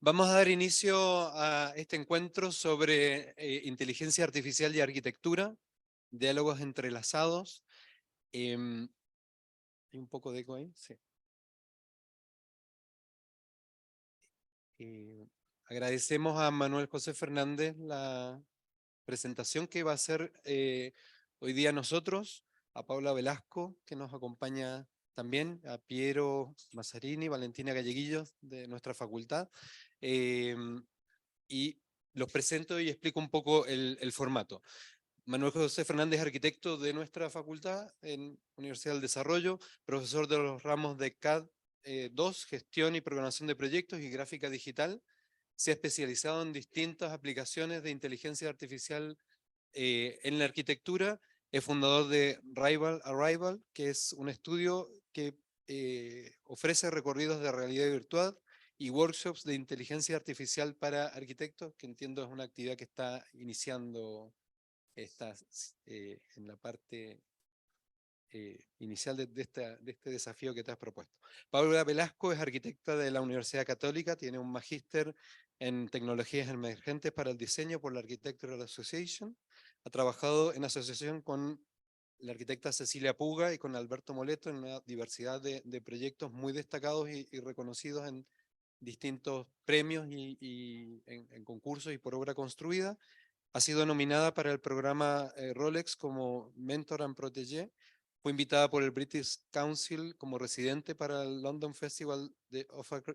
Vamos a dar inicio a este encuentro sobre inteligencia artificial y arquitectura, diálogos entrelazados. ¿Hay un poco de eco ahí? Sí. Agradecemos a Manuel José Fernández la presentación que va a hacer hoy día nosotros, a Paula Velasco, que nos acompaña también, a Piero Mazzarini, Valentina Galleguillos, de nuestra facultad. Y los presento y explico un poco el formato. Manuel José Fernández, arquitecto de nuestra facultad en Universidad del Desarrollo, profesor de los ramos de CAD 2, gestión y programación de proyectos y gráfica digital. Se ha especializado en distintas aplicaciones de inteligencia artificial en la arquitectura. Es fundador de Rival Arrival, que es un estudio que ofrece recorridos de realidad virtual y workshops de inteligencia artificial para arquitectos, que entiendo es una actividad que está iniciando en la parte inicial de este desafío que te has propuesto. Paula Velasco es arquitecta de la Universidad Católica, tiene un magíster en tecnologías emergentes para el diseño por la Architectural Association. Ha trabajado en asociación con la arquitecta Cecilia Puga y con Alberto Moleto en una diversidad de proyectos muy destacados y reconocidos en distintos premios y en concursos y por obra construida. Ha sido nominada para el programa Rolex como Mentor and Protégé. Fue invitada por el British Council como residente para el London Festival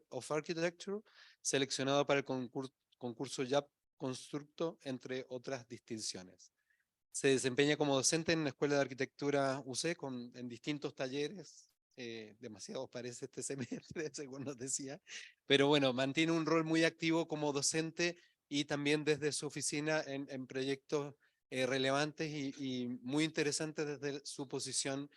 of Architecture, seleccionado para el concurso JAP Constructo, entre otras distinciones. Se desempeña como docente en la Escuela de Arquitectura UC en distintos talleres, demasiados parece este semestre, según nos decía, pero bueno, mantiene un rol muy activo como docente y también desde su oficina en proyectos relevantes y muy interesantes desde su posición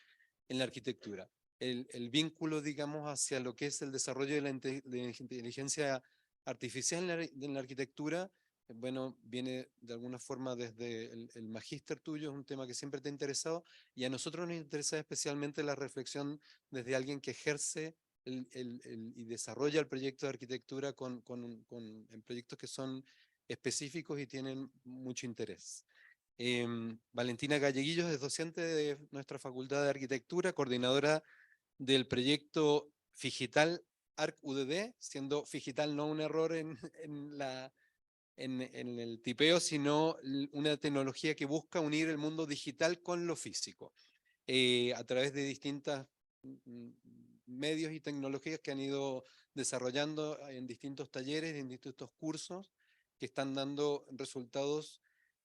en la arquitectura. El vínculo, digamos, hacia lo que es el desarrollo de la inteligencia artificial en la arquitectura, bueno, viene de alguna forma desde el magíster tuyo, es un tema que siempre te ha interesado, y a nosotros nos interesa especialmente la reflexión desde alguien que ejerce y desarrolla el proyecto de arquitectura en proyectos que son específicos y tienen mucho interés. Valentina Galleguillos es docente de nuestra Facultad de Arquitectura, coordinadora del proyecto Figital ArcUDD, siendo Figital no un error en el tipeo, sino una tecnología que busca unir el mundo digital con lo físico, a través de distintos medios y tecnologías que han ido desarrollando en distintos talleres, en distintos cursos, que están dando resultados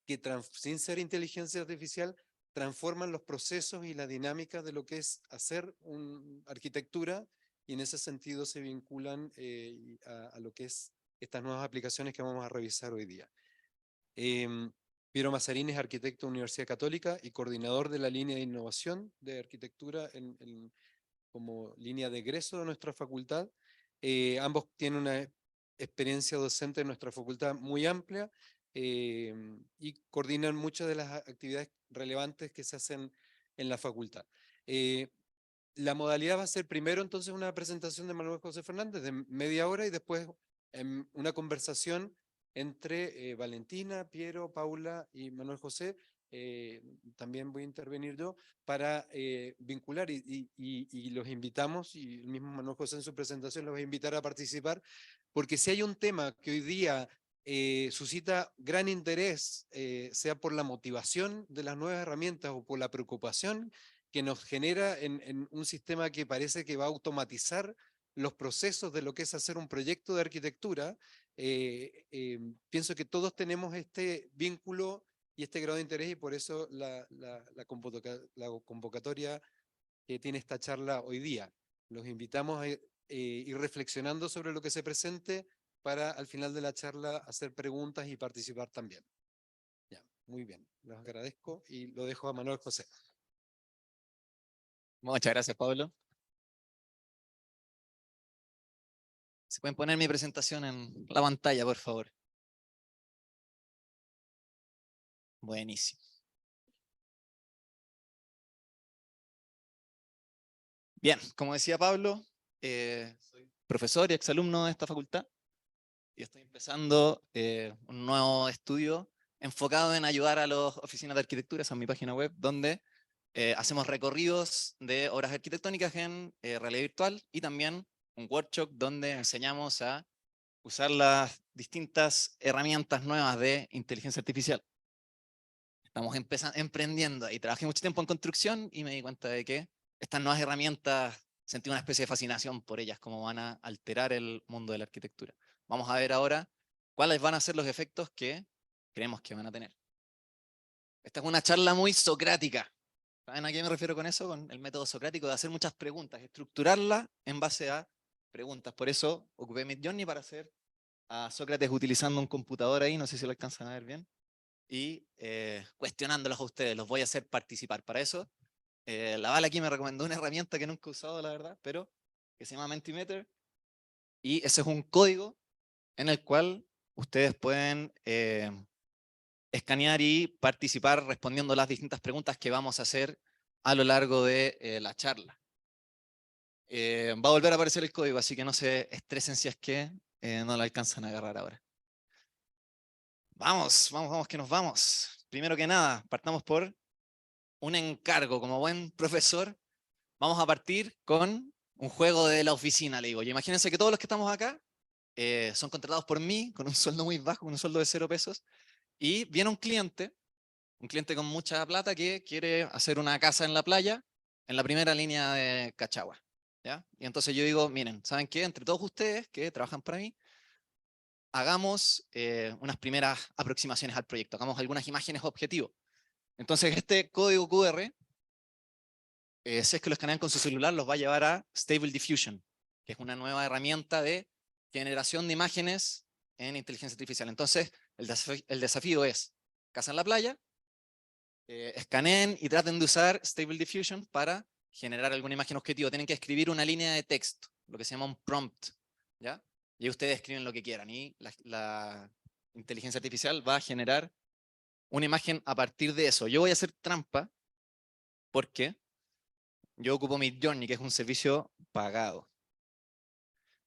que sin ser inteligencia artificial transforman los procesos y la dinámica de lo que es hacer una arquitectura, y en ese sentido se vinculan a lo que es estas nuevas aplicaciones que vamos a revisar hoy día. Piero Mazzarini es arquitecto de Universidad Católica y coordinador de la línea de innovación de arquitectura como línea de egreso de nuestra facultad. Ambos tienen una experiencia docente en nuestra facultad muy amplia y coordinan muchas de las actividades relevantes que se hacen en la facultad. La modalidad va a ser primero entonces una presentación de Manuel José Fernández de media hora y después una conversación entre Valentina, Piero, Paula y Manuel José. También voy a intervenir yo para vincular y los invitamos, y el mismo Manuel José en su presentación los va a invitar a participar, porque si hay un tema que hoy día suscita gran interés, sea por la motivación de las nuevas herramientas o por la preocupación que nos genera en un sistema que parece que va a automatizar los procesos de lo que es hacer un proyecto de arquitectura, pienso que todos tenemos este vínculo y este grado de interés, y por eso la convocatoria que tiene esta charla hoy día. Los invitamos a ir reflexionando sobre lo que se presente para al final de la charla hacer preguntas y participar también. Ya, muy bien, los agradezco y lo dejo a Manuel José. Muchas gracias, Pablo. ¿Se pueden poner mi presentación en la pantalla, por favor? Buenísimo. Bien, como decía Pablo, soy profesor y exalumno de esta facultad. y estoy empezando un nuevo estudio enfocado en ayudar a las oficinas de arquitectura, esa es mi página web, donde hacemos recorridos de obras arquitectónicas en realidad virtual y también un workshop donde enseñamos a usar las distintas herramientas nuevas de inteligencia artificial. Estamos emprendiendo y trabajé mucho tiempo en construcción y me di cuenta de que estas nuevas herramientas, sentí una especie de fascinación por ellas, cómo van a alterar el mundo de la arquitectura. Vamos a ver ahora cuáles van a ser los efectos que creemos que van a tener. Esta es una charla muy socrática. ¿Saben a qué me refiero con eso? Con el método socrático de hacer muchas preguntas, estructurarla en base a preguntas. Por eso ocupé Midjourney para hacer a Sócrates utilizando un computador ahí, no sé si lo alcanzan a ver bien, y cuestionándolos a ustedes, los voy a hacer participar. Para eso, la Val aquí me recomendó una herramienta que nunca he usado, la verdad, pero que se llama Mentimeter, y ese es un código en el cual ustedes pueden escanear y participar respondiendo las distintas preguntas que vamos a hacer a lo largo de la charla. Va a volver a aparecer el código, así que no se estresen si es que no lo alcanzan a agarrar ahora. Vamos, vamos, vamos, que nos vamos. Primero que nada, partamos por un encargo. Como buen profesor, vamos a partir con un juego de la oficina, le digo. Y imagínense que todos los que estamos acá son contratados por mí, con un sueldo muy bajo, con un sueldo de 0 pesos, y viene un cliente con mucha plata que quiere hacer una casa en la playa, en la primera línea de Cachagua. ¿Ya? Y entonces yo digo, miren, ¿saben qué? Entre todos ustedes que trabajan para mí, hagamos unas primeras aproximaciones al proyecto, hagamos algunas imágenes objetivo. Entonces este código QR, si es que lo escanean con su celular, los va a llevar a Stable Diffusion, que es una nueva herramienta de generación de imágenes en inteligencia artificial. Entonces el desafío es, casa en la playa, escaneen y traten de usar Stable Diffusion para generar alguna imagen objetivo. Tienen que escribir una línea de texto, lo que se llama un prompt, ¿ya? Y ustedes escriben lo que quieran y la inteligencia artificial va a generar una imagen a partir de eso. Yo voy a hacer trampa porque yo ocupo Midjourney, que es un servicio pagado.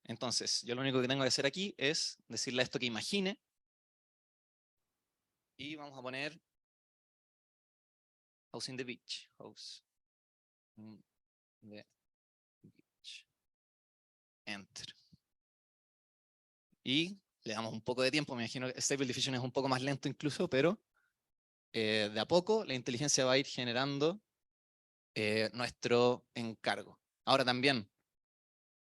Entonces, yo lo único que tengo que hacer aquí es decirle a esto que imagine y vamos a poner House in the Beach. House in the Beach. Enter. Y le damos un poco de tiempo, me imagino que Stable Diffusion es un poco más lento incluso, pero de a poco la inteligencia va a ir generando nuestro encargo. Ahora también,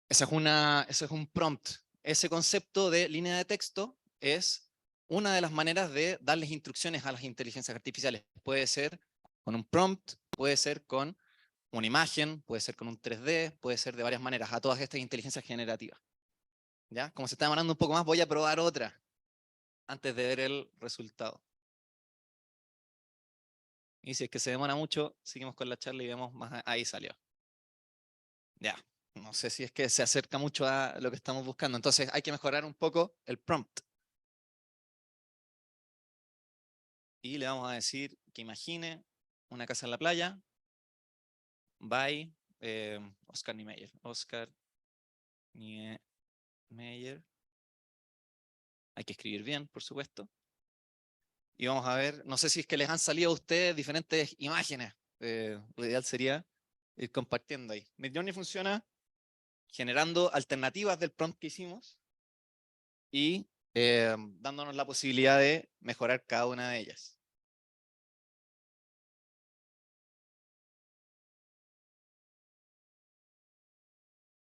ese es un prompt. Ese concepto de línea de texto es una de las maneras de darles instrucciones a las inteligencias artificiales. Puede ser con un prompt, puede ser con una imagen, puede ser con un 3D, puede ser de varias maneras, a todas estas inteligencias generativas. ¿Ya? Como se está demorando un poco más, voy a probar otra antes de ver el resultado. Y si es que se demora mucho, seguimos con la charla y vemos más. Ahí salió. Ya. No sé si es que se acerca mucho a lo que estamos buscando. Entonces hay que mejorar un poco el prompt. Y le vamos a decir que imagine una casa en la playa by Oscar Niemeyer. Oscar Niemeyer. Hay que escribir bien, por supuesto. Y vamos a ver, no sé si es que les han salido a ustedes diferentes imágenes. Lo ideal sería ir compartiendo ahí. Midjourney funciona generando alternativas del prompt que hicimos y dándonos la posibilidad de mejorar cada una de ellas.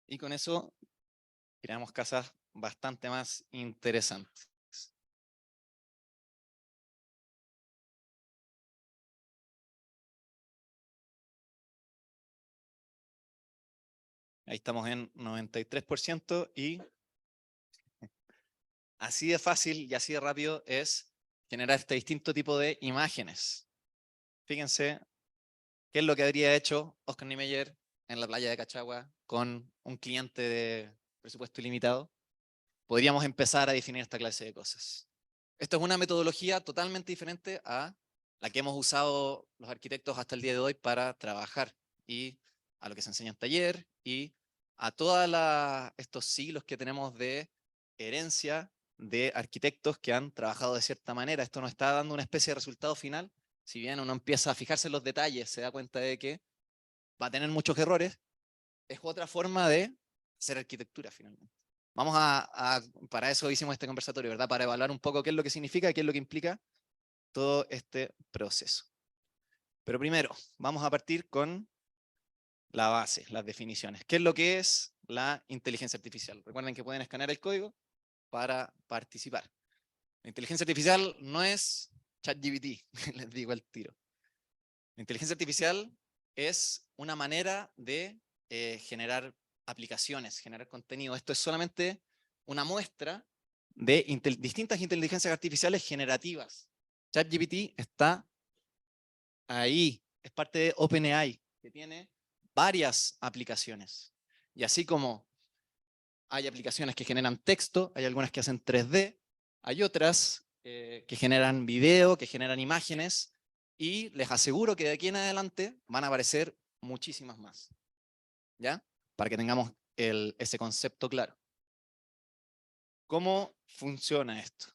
Y con eso creamos casas bastante más interesantes. Ahí estamos en 93% y así de fácil y así de rápido es generar este distinto tipo de imágenes. Fíjense qué es lo que habría hecho Oscar Niemeyer en la playa de Cachagua con un cliente de presupuesto ilimitado. Podríamos empezar a definir esta clase de cosas. Esto es una metodología totalmente diferente a la que hemos usado los arquitectos hasta el día de hoy para trabajar y a lo que se enseña en taller y a todos estos siglos que tenemos de herencia de arquitectos que han trabajado de cierta manera. Esto nos está dando una especie de resultado final. Si bien uno empieza a fijarse en los detalles, se da cuenta de que va a tener muchos errores, es otra forma de hacer arquitectura finalmente. Vamos para eso hicimos este conversatorio, ¿verdad? Para evaluar un poco qué es lo que significa y qué es lo que implica todo este proceso. Pero primero, vamos a partir con la base, las definiciones. ¿Qué es lo que es la inteligencia artificial? Recuerden que pueden escanear el código para participar. La inteligencia artificial no es ChatGPT, les digo al tiro. La inteligencia artificial es una manera de generar aplicaciones, generar contenido. Esto es solamente una muestra de distintas inteligencias artificiales generativas. ChatGPT está ahí, es parte de OpenAI, que tiene varias aplicaciones. Y así como hay aplicaciones que generan texto, hay algunas que hacen 3D, hay otras que generan video, que generan imágenes, y les aseguro que de aquí en adelante van a aparecer muchísimas más. ¿Ya? Para que tengamos ese concepto claro. ¿Cómo funciona esto?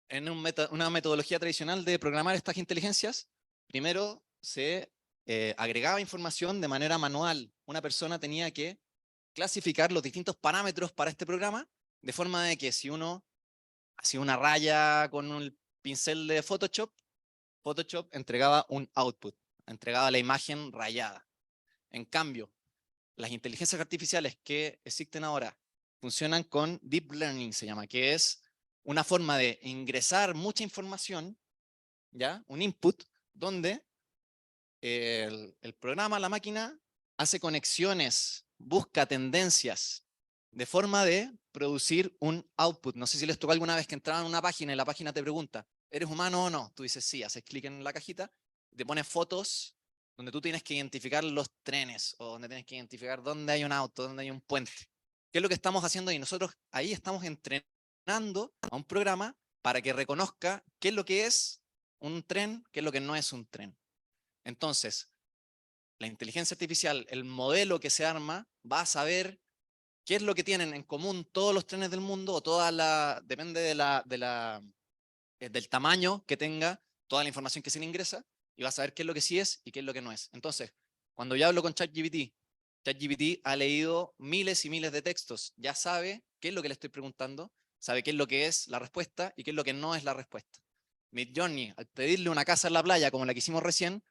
En una metodología tradicional de programar estas inteligencias, primero se agregaba información de manera manual. Una persona tenía que clasificar los distintos parámetros para este programa, de forma de que si uno hacía una raya con un pincel de Photoshop, Photoshop entregaba un output, entregaba la imagen rayada. En cambio, las inteligencias artificiales que existen ahora funcionan con Deep Learning, se llama, que es una forma de ingresar mucha información, ¿ya? Un input, donde el programa, la máquina, hace conexiones, busca tendencias, de forma de producir un output. No sé si les tocó alguna vez que entraban a una página y la página te pregunta, ¿eres humano o no? Tú dices sí, haces clic en la cajita, te pone fotos donde tú tienes que identificar los trenes, o donde tienes que identificar dónde hay un auto, dónde hay un puente. ¿Qué es lo que estamos haciendo? Y nosotros ahí estamos entrenando a un programa para que reconozca qué es lo que es un tren, qué es lo que no es un tren. Entonces, la inteligencia artificial, el modelo que se arma, va a saber qué es lo que tienen en común todos los trenes del mundo, o depende del tamaño que tenga toda la información que se le ingresa, y va a saber qué es lo que sí es y qué es lo que no es. Entonces, cuando yo hablo con ChatGPT, ChatGPT ha leído miles y miles de textos, ya sabe qué es lo que le estoy preguntando, sabe qué es lo que es la respuesta y qué es lo que no es la respuesta. Midjourney, al pedirle una casa en la playa, como la que hicimos recién,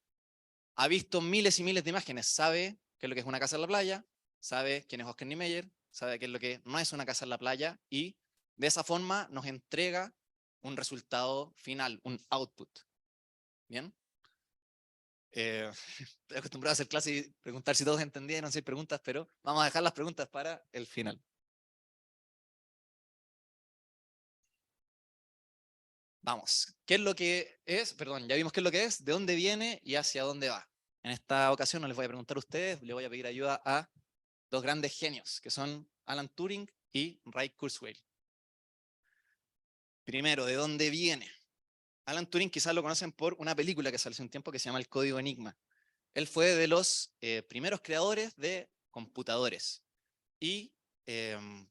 ha visto miles y miles de imágenes, sabe qué es lo que es una casa en la playa, sabe quién es Oscar Niemeyer, sabe qué es lo que no es una casa en la playa, y de esa forma nos entrega un resultado final, un output. ¿Bien? Estoy acostumbrado a hacer clase y preguntar si todos entendieron, si hay preguntas, pero vamos a dejar las preguntas para el final. Vamos, ¿qué es lo que es? Perdón, ya vimos qué es lo que es, de dónde viene y hacia dónde va. En esta ocasión no les voy a preguntar a ustedes, les voy a pedir ayuda a dos grandes genios, que son Alan Turing y Ray Kurzweil. Primero, ¿de dónde viene? Alan Turing quizás lo conocen por una película que salió hace un tiempo que se llama El Código Enigma. Él fue de los primeros creadores de computadores. Y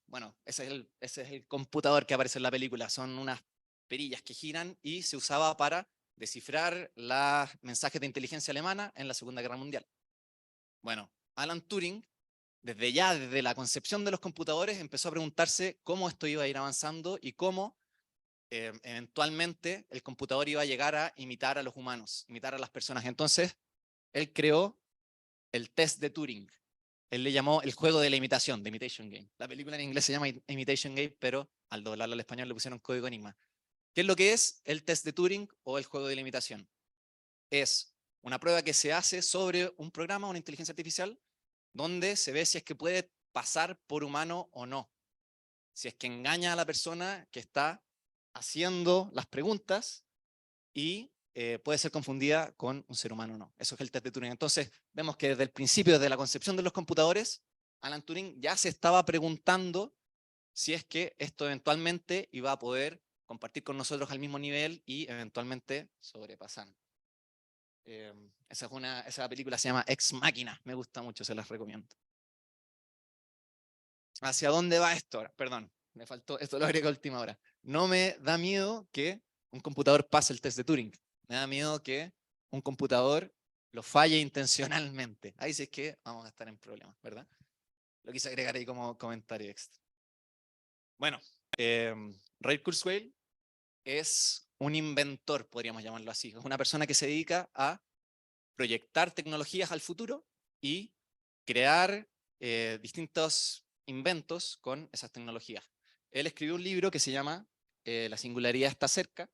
bueno, ese es el computador que aparece en la película. Son unas perillas que giran y se usaba para descifrar los mensajes de inteligencia alemana en la Segunda Guerra Mundial. Bueno, Alan Turing, desde la concepción de los computadores, empezó a preguntarse cómo esto iba a ir avanzando y cómo eventualmente el computador iba a llegar a imitar a los humanos, imitar a las personas. Entonces, él creó el test de Turing. Él le llamó el juego de la imitación, The Imitation Game. La película en inglés se llama Imitation Game, pero al doblarla al español le pusieron Código Enigma. ¿Qué es lo que es el test de Turing o el juego de la imitación? Es una prueba que se hace sobre un programa, una inteligencia artificial, donde se ve si es que puede pasar por humano o no. Si es que engaña a la persona que está haciendo las preguntas y puede ser confundida con un ser humano o no. Eso es el test de Turing. Entonces, vemos que desde el principio, desde la concepción de los computadores, Alan Turing ya se estaba preguntando si es que esto eventualmente iba a poder compartir con nosotros al mismo nivel y eventualmente sobrepasar. Esa película se llama Ex Machina, me gusta mucho, se las recomiendo. ¿Hacia dónde va esto? Perdón, me faltó, esto lo agregué a última hora. No me da miedo que un computador pase el test de Turing. Me da miedo que un computador lo falle intencionalmente. Ahí sí es que vamos a estar en problemas, ¿verdad? Lo quise agregar ahí como comentario extra. Bueno, Ray Kurzweil es un inventor, podríamos llamarlo así. Es una persona que se dedica a proyectar tecnologías al futuro y crear distintos inventos con esas tecnologías. Él escribió un libro que se llama La singularidad está cerca,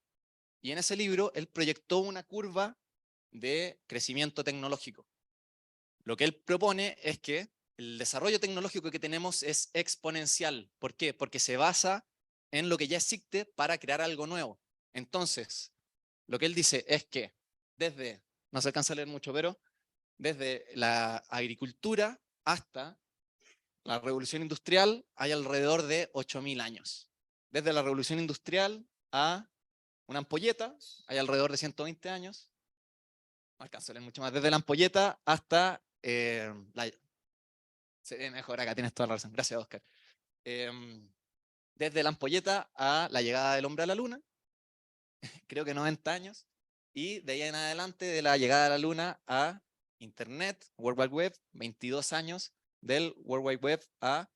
y en ese libro él proyectó una curva de crecimiento tecnológico. Lo que él propone es que el desarrollo tecnológico que tenemos es exponencial. ¿Por qué? Porque se basa en lo que ya existe para crear algo nuevo. Entonces, lo que él dice es que desde, no se alcanza a leer mucho, pero desde la agricultura hasta la revolución industrial hay alrededor de 8.000 años. Desde la revolución industrial a una ampolleta hay alrededor de 120 años. No alcanzo a leer mucho más. Desde la ampolleta hasta se ve mejor acá, tienes toda la razón. Gracias, Oscar. Desde la ampolleta a la llegada del hombre a la luna, creo que 90 años. Y de ahí en adelante, de la llegada a la luna a Internet, World Wide Web, 22 años. Del World Wide Web a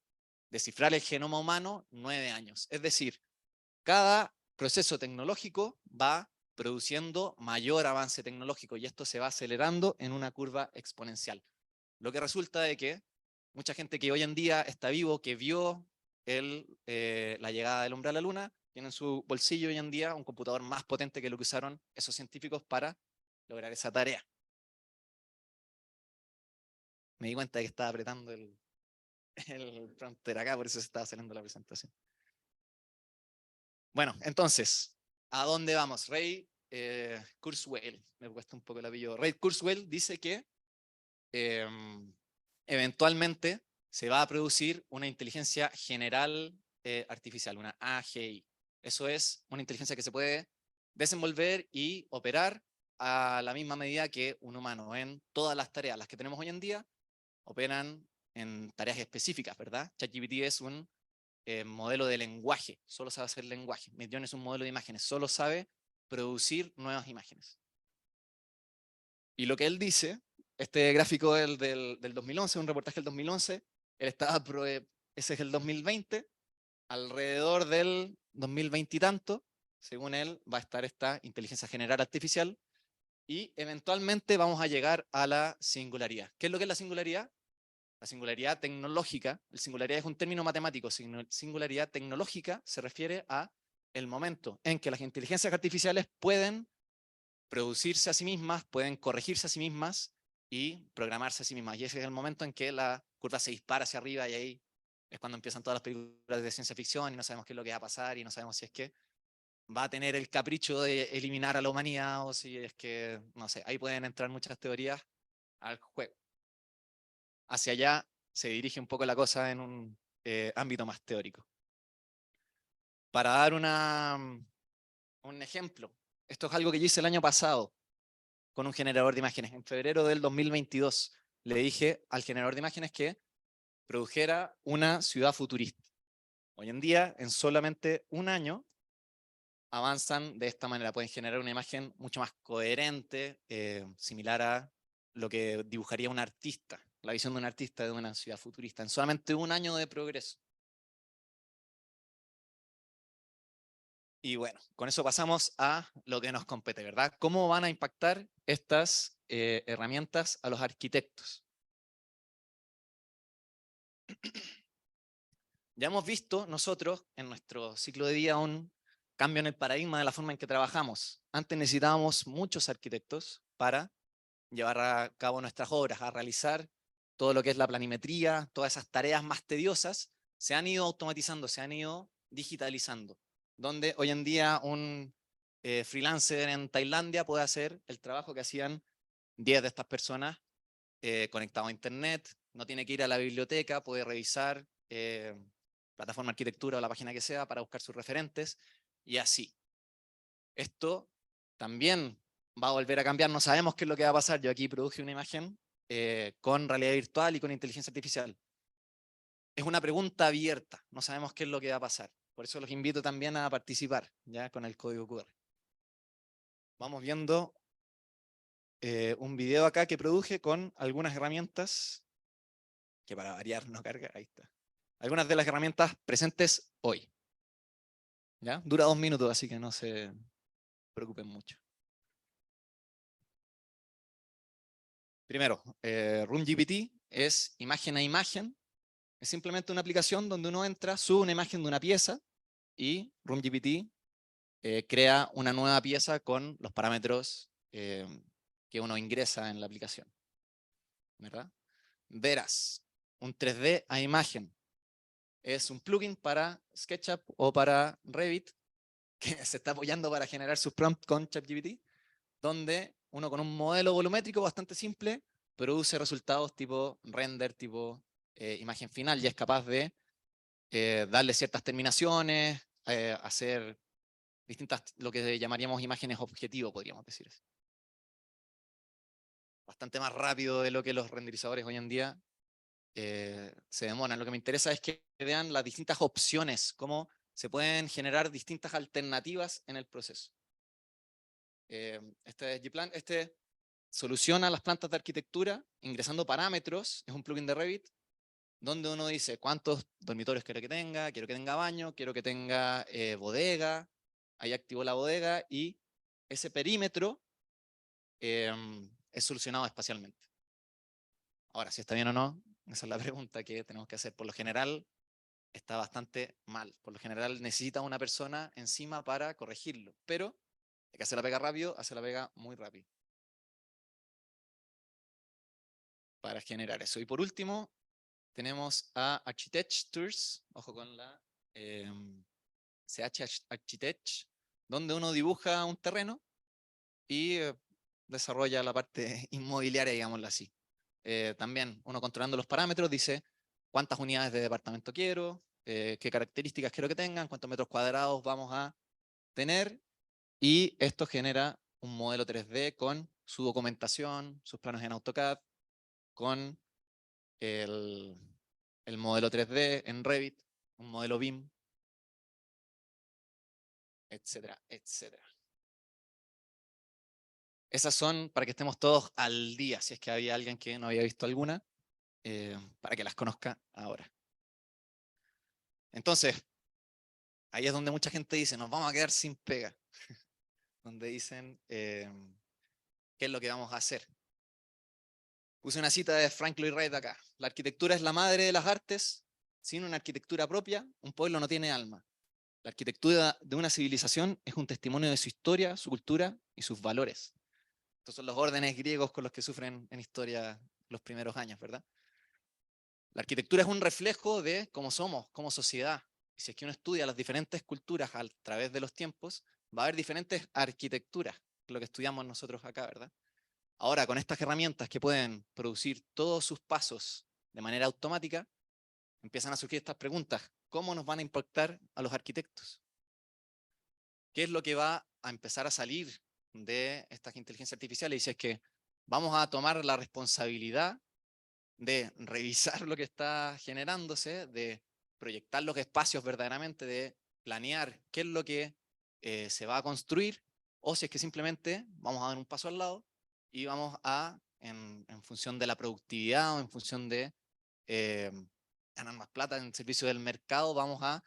descifrar el genoma humano, 9 años. Es decir, cada proceso tecnológico va produciendo mayor avance tecnológico y esto se va acelerando en una curva exponencial. Lo que resulta de que mucha gente que hoy en día está vivo, que vio la llegada del hombre a la luna, tiene en su bolsillo hoy en día un computador más potente que lo que usaron esos científicos para lograr esa tarea. Me di cuenta de que estaba apretando el prompter acá, por eso se estaba saliendo la presentación. Bueno, entonces, ¿a dónde vamos? Ray Kurzweil, me cuesta un poco el apellido. Ray Kurzweil dice que eventualmente se va a producir una inteligencia general artificial, una AGI. Eso es una inteligencia que se puede desenvolver y operar a la misma medida que un humano en todas las tareas. Las que tenemos hoy en día operan en tareas específicas, ¿verdad? ChatGPT es un modelo de lenguaje, solo sabe hacer lenguaje. Midjourney es un modelo de imágenes, solo sabe producir nuevas imágenes. Y lo que él dice, este gráfico del 2011, un reportaje del 2011, él estaba, ese es el 2020, alrededor del 2020 y tanto, según él, va a estar esta inteligencia general artificial y eventualmente vamos a llegar a la singularidad. ¿Qué es lo que es la singularidad? La singularidad tecnológica, el singularidad es un término matemático, singularidad tecnológica se refiere a el momento en que las inteligencias artificiales pueden producirse a sí mismas, pueden corregirse a sí mismas y programarse a sí mismas. Y ese es el momento en que la curva se dispara hacia arriba y ahí es cuando empiezan todas las películas de ciencia ficción y no sabemos qué es lo que va a pasar y no sabemos si es que va a tener el capricho de eliminar a la humanidad o si es que, no sé, ahí pueden entrar muchas teorías al juego. Hacia allá se dirige un poco la cosa en un ámbito más teórico. Para dar un ejemplo, esto es algo que yo hice el año pasado con un generador de imágenes. En febrero del 2022 le dije al generador de imágenes que produjera una ciudad futurista. Hoy en día, en solamente un año, avanzan de esta manera. Pueden generar una imagen mucho más coherente, similar a lo que dibujaría un artista, la visión de un artista de una ciudad futurista, en solamente un año de progreso. Y bueno, con eso pasamos a lo que nos compete, ¿verdad? ¿Cómo van a impactar estas herramientas a los arquitectos? Ya hemos visto nosotros en nuestro ciclo de vida un cambio en el paradigma de la forma en que trabajamos. Antes necesitábamos muchos arquitectos para llevar a cabo nuestras obras, a realizar todo lo que es la planimetría, todas esas tareas más tediosas, se han ido automatizando, se han ido digitalizando, donde hoy en día un freelancer en Tailandia puede hacer el trabajo que hacían 10 de estas personas conectado a internet, no tiene que ir a la biblioteca, puede revisar plataforma arquitectura o la página que sea para buscar sus referentes y así. Esto también va a volver a cambiar, no sabemos qué es lo que va a pasar. Yo aquí produje una imagen con realidad virtual y con inteligencia artificial. Es una pregunta abierta, no sabemos qué es lo que va a pasar. Por eso los invito también a participar ya con el código QR. Vamos viendo un video acá que produje con algunas herramientas, que para variar no carga, ahí está. Algunas de las herramientas presentes hoy. ¿Ya? Dura 2 minutos, así que no se preocupen mucho. Primero, RoomGPT es imagen a imagen. Es simplemente una aplicación donde uno entra, sube una imagen de una pieza y RoomGPT crea una nueva pieza con los parámetros que uno ingresa en la aplicación. ¿Verdad? Verás, un 3D a imagen. Es un plugin para SketchUp o para Revit que se está apoyando para generar sus prompts con ChatGPT, donde uno con un modelo volumétrico bastante simple produce resultados tipo render, tipo imagen final, y es capaz de darle ciertas terminaciones, hacer distintas, lo que llamaríamos imágenes objetivo, podríamos decir así. Bastante más rápido de lo que los renderizadores hoy en día se demoran. Lo que me interesa es que vean las distintas opciones, cómo se pueden generar distintas alternativas en el proceso. Este Gplan, soluciona las plantas de arquitectura ingresando parámetros, es un plugin de Revit, donde uno dice cuántos dormitorios quiero que tenga baño, quiero que tenga bodega, ahí activó la bodega y ese perímetro es solucionado espacialmente. Ahora, si está bien o no, esa es la pregunta que tenemos que hacer. Por lo general, está bastante mal. Por lo general, necesita una persona encima para corregirlo, pero el que hace la pega rápido, hace la pega muy rápido para generar eso. Y por último, tenemos a Architectures, ojo con la CH Architect, donde uno dibuja un terreno y desarrolla la parte inmobiliaria, digámoslo así. También uno controlando los parámetros dice cuántas unidades de departamento quiero, qué características quiero que tengan, cuántos metros cuadrados vamos a tener, y esto genera un modelo 3D con su documentación, sus planos en AutoCAD, con el, el modelo 3D en Revit, un modelo BIM, etcétera, etcétera. Esas son para que estemos todos al día, si es que había alguien que no había visto alguna, para que las conozca ahora. Entonces, ahí es donde mucha gente dice, nos vamos a quedar sin pega. Donde dicen, ¿qué es lo que vamos a hacer? Puse una cita de Frank Lloyd Wright acá. La arquitectura es la madre de las artes. Sin una arquitectura propia, un pueblo no tiene alma. La arquitectura de una civilización es un testimonio de su historia, su cultura y sus valores. Estos son los órdenes griegos con los que sufren en historia los primeros años, ¿verdad? La arquitectura es un reflejo de cómo somos, como sociedad. Y si es que uno estudia las diferentes culturas a través de los tiempos, va a haber diferentes arquitecturas, lo que estudiamos nosotros acá, ¿verdad? Ahora, con estas herramientas que pueden producir todos sus pasos de manera automática, empiezan a surgir estas preguntas. ¿Cómo nos van a impactar a los arquitectos? ¿Qué es lo que va a empezar a salir de estas inteligencias artificiales? Y si es que vamos a tomar la responsabilidad de revisar lo que está generándose, de proyectar los espacios verdaderamente, de planear qué es lo que se va a construir, o si es que simplemente vamos a dar un paso al lado y vamos a, en función de la productividad o en función de ganar más plata en servicio del mercado, vamos a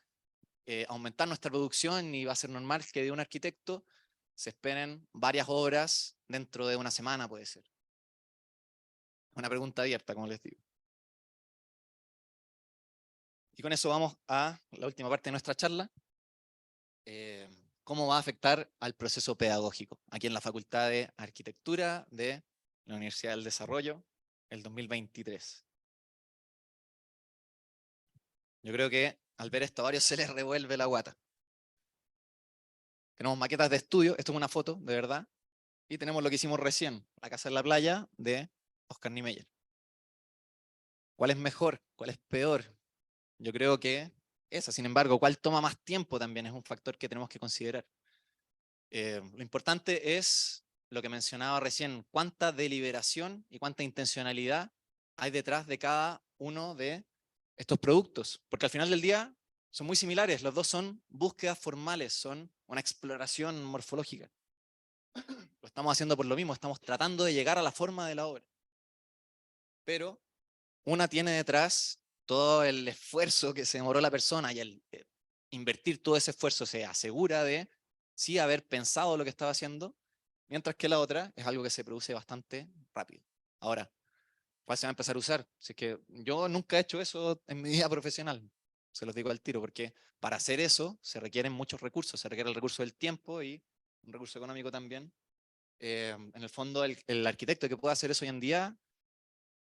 aumentar nuestra producción y va a ser normal que de un arquitecto se esperen varias obras dentro de una semana, puede ser. Una pregunta abierta, como les digo. Y con eso vamos a la última parte de nuestra charla. ¿Cómo va a afectar al proceso pedagógico? Aquí en la Facultad de Arquitectura de la Universidad del Desarrollo, el 2023. Yo creo que al ver esto a varios se les revuelve la guata. Tenemos maquetas de estudio, esto es una foto, de verdad, y tenemos lo que hicimos recién, la casa en la playa de Oscar Niemeyer. ¿Cuál es mejor? ¿Cuál es peor? Yo creo que esa, sin embargo, ¿cuál toma más tiempo también? Es un factor que tenemos que considerar. Lo importante es lo que mencionaba recién, cuánta deliberación y cuánta intencionalidad hay detrás de cada uno de estos productos, porque al final del día son muy similares, los dos son búsquedas formales, son una exploración morfológica. Lo estamos haciendo por lo mismo, estamos tratando de llegar a la forma de la obra. Pero una tiene detrás todo el esfuerzo que se demoró la persona y el invertir todo ese esfuerzo se asegura de sí haber pensado lo que estaba haciendo, mientras que la otra es algo que se produce bastante rápido. Ahora, ¿cuál se va a empezar a usar? Si es que yo nunca he hecho eso en mi vida profesional, se los digo al tiro, porque para hacer eso se requieren muchos recursos, se requiere el recurso del tiempo y un recurso económico también. En el fondo, el arquitecto que puede hacer eso hoy en día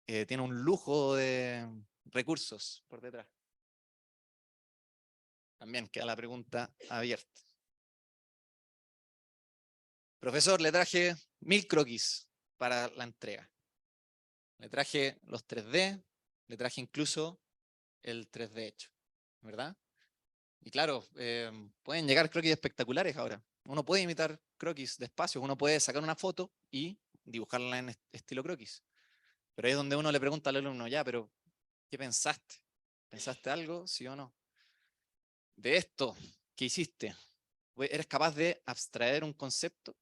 tiene un lujo de recursos por detrás. También queda la pregunta abierta. Profesor, le traje 1000 croquis para la entrega. Le traje los 3D, le traje incluso el 3D hecho, ¿verdad? Y claro, pueden llegar croquis espectaculares ahora. Uno puede imitar croquis de espacios, uno puede sacar una foto y dibujarla en estilo croquis. Pero ahí es donde uno le pregunta al alumno, ya, pero ¿qué pensaste? ¿Pensaste algo, sí o no? De esto que hiciste, ¿eres capaz de abstraer un concepto?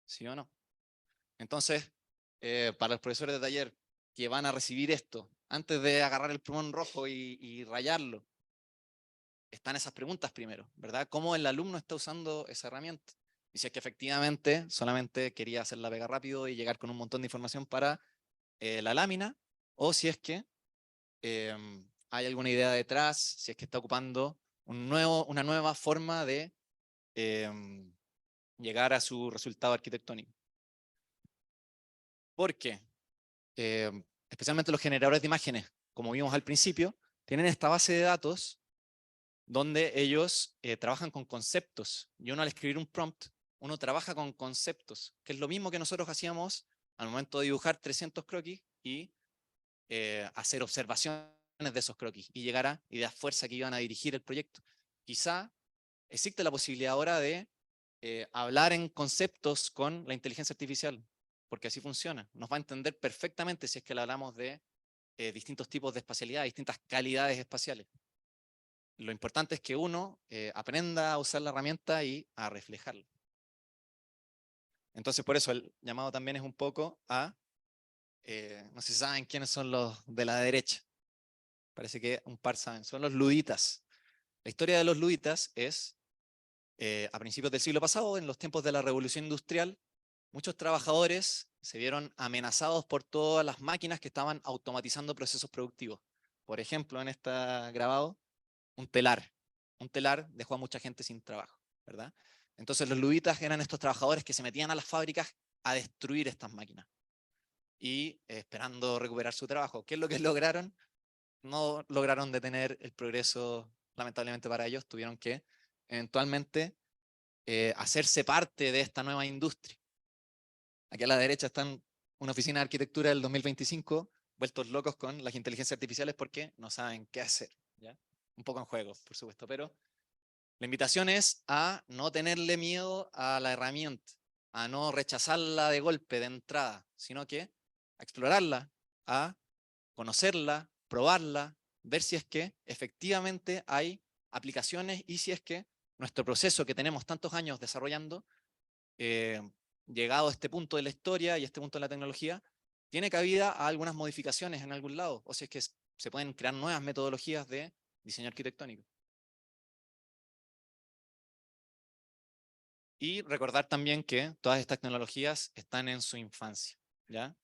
¿Sí o no? Entonces, para los profesores de taller que van a recibir esto, antes de agarrar el plumón rojo y rayarlo, están esas preguntas primero, ¿verdad? ¿Cómo el alumno está usando esa herramienta? Y si es que efectivamente solamente quería hacer la pega rápido y llegar con un montón de información para la lámina, o si es que hay alguna idea detrás, si es que está ocupando una nueva forma de llegar a su resultado arquitectónico. Porque especialmente los generadores de imágenes, como vimos al principio, tienen esta base de datos donde ellos trabajan con conceptos. Y uno al escribir un prompt, uno trabaja con conceptos, que es lo mismo que nosotros hacíamos al momento de dibujar 300 croquis y hacer observaciones de esos croquis y llegar a ideas fuerza que iban a dirigir el proyecto. Quizá existe la posibilidad ahora de hablar en conceptos con la inteligencia artificial, porque así funciona. Nos va a entender perfectamente si es que le hablamos de distintos tipos de espacialidad, distintas calidades espaciales. Lo importante es que uno aprenda a usar la herramienta y a reflejarla. Entonces, por eso el llamado también es un poco a, no sé si saben quiénes son los de la derecha. Parece que un par saben, son los luditas. La historia de los luditas es, a principios del siglo pasado, en los tiempos de la revolución industrial, muchos trabajadores se vieron amenazados por todas las máquinas que estaban automatizando procesos productivos. Por ejemplo, en este grabado, un telar. Un telar dejó a mucha gente sin trabajo, ¿verdad? Entonces los luditas eran estos trabajadores que se metían a las fábricas a destruir estas máquinas y esperando recuperar su trabajo. ¿Qué es lo que lograron? No lograron detener el progreso, lamentablemente para ellos, tuvieron que eventualmente hacerse parte de esta nueva industria. Aquí a la derecha están una oficina de arquitectura del 2025, vueltos locos con las inteligencias artificiales porque no saben qué hacer, ¿ya? Un poco en juego, por supuesto, pero la invitación es a no tenerle miedo a la herramienta, a no rechazarla de golpe, de entrada, sino que a explorarla, a conocerla, probarla, ver si es que efectivamente hay aplicaciones y si es que nuestro proceso que tenemos tantos años desarrollando, llegado a este punto de la historia y a este punto de la tecnología, tiene cabida a algunas modificaciones en algún lado, o si es que se pueden crear nuevas metodologías de diseño arquitectónico. Y recordar también que todas estas tecnologías están en su infancia, ¿ya?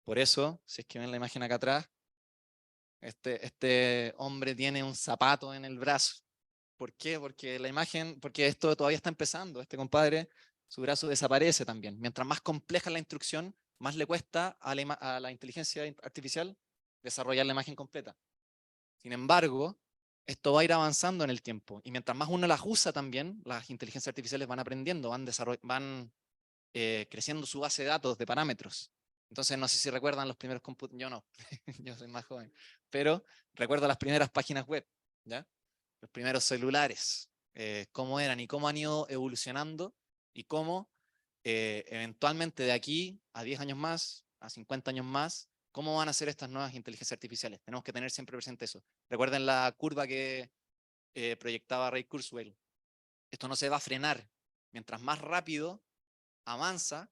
Por eso, si es que ven la imagen acá atrás, este hombre tiene un zapato en el brazo. ¿Por qué? Porque esto todavía está empezando. Este compadre, su brazo desaparece también. Mientras más compleja la instrucción, más le cuesta a la inteligencia artificial desarrollar la imagen completa. Sin embargo, esto va a ir avanzando en el tiempo. Y mientras más uno las usa también, las inteligencias artificiales van aprendiendo, van creciendo su base de datos de parámetros. Entonces, no sé si recuerdan los primeros computadores, yo no, yo soy más joven, pero recuerdo las primeras páginas web, ¿ya? Los primeros celulares, cómo eran y cómo han ido evolucionando y cómo eventualmente de aquí a 10 años más, a 50 años más, ¿Cómo van a ser estas nuevas inteligencias artificiales? Tenemos que tener siempre presente eso. Recuerden la curva que proyectaba Ray Kurzweil. Esto no se va a frenar. Mientras más rápido avanza,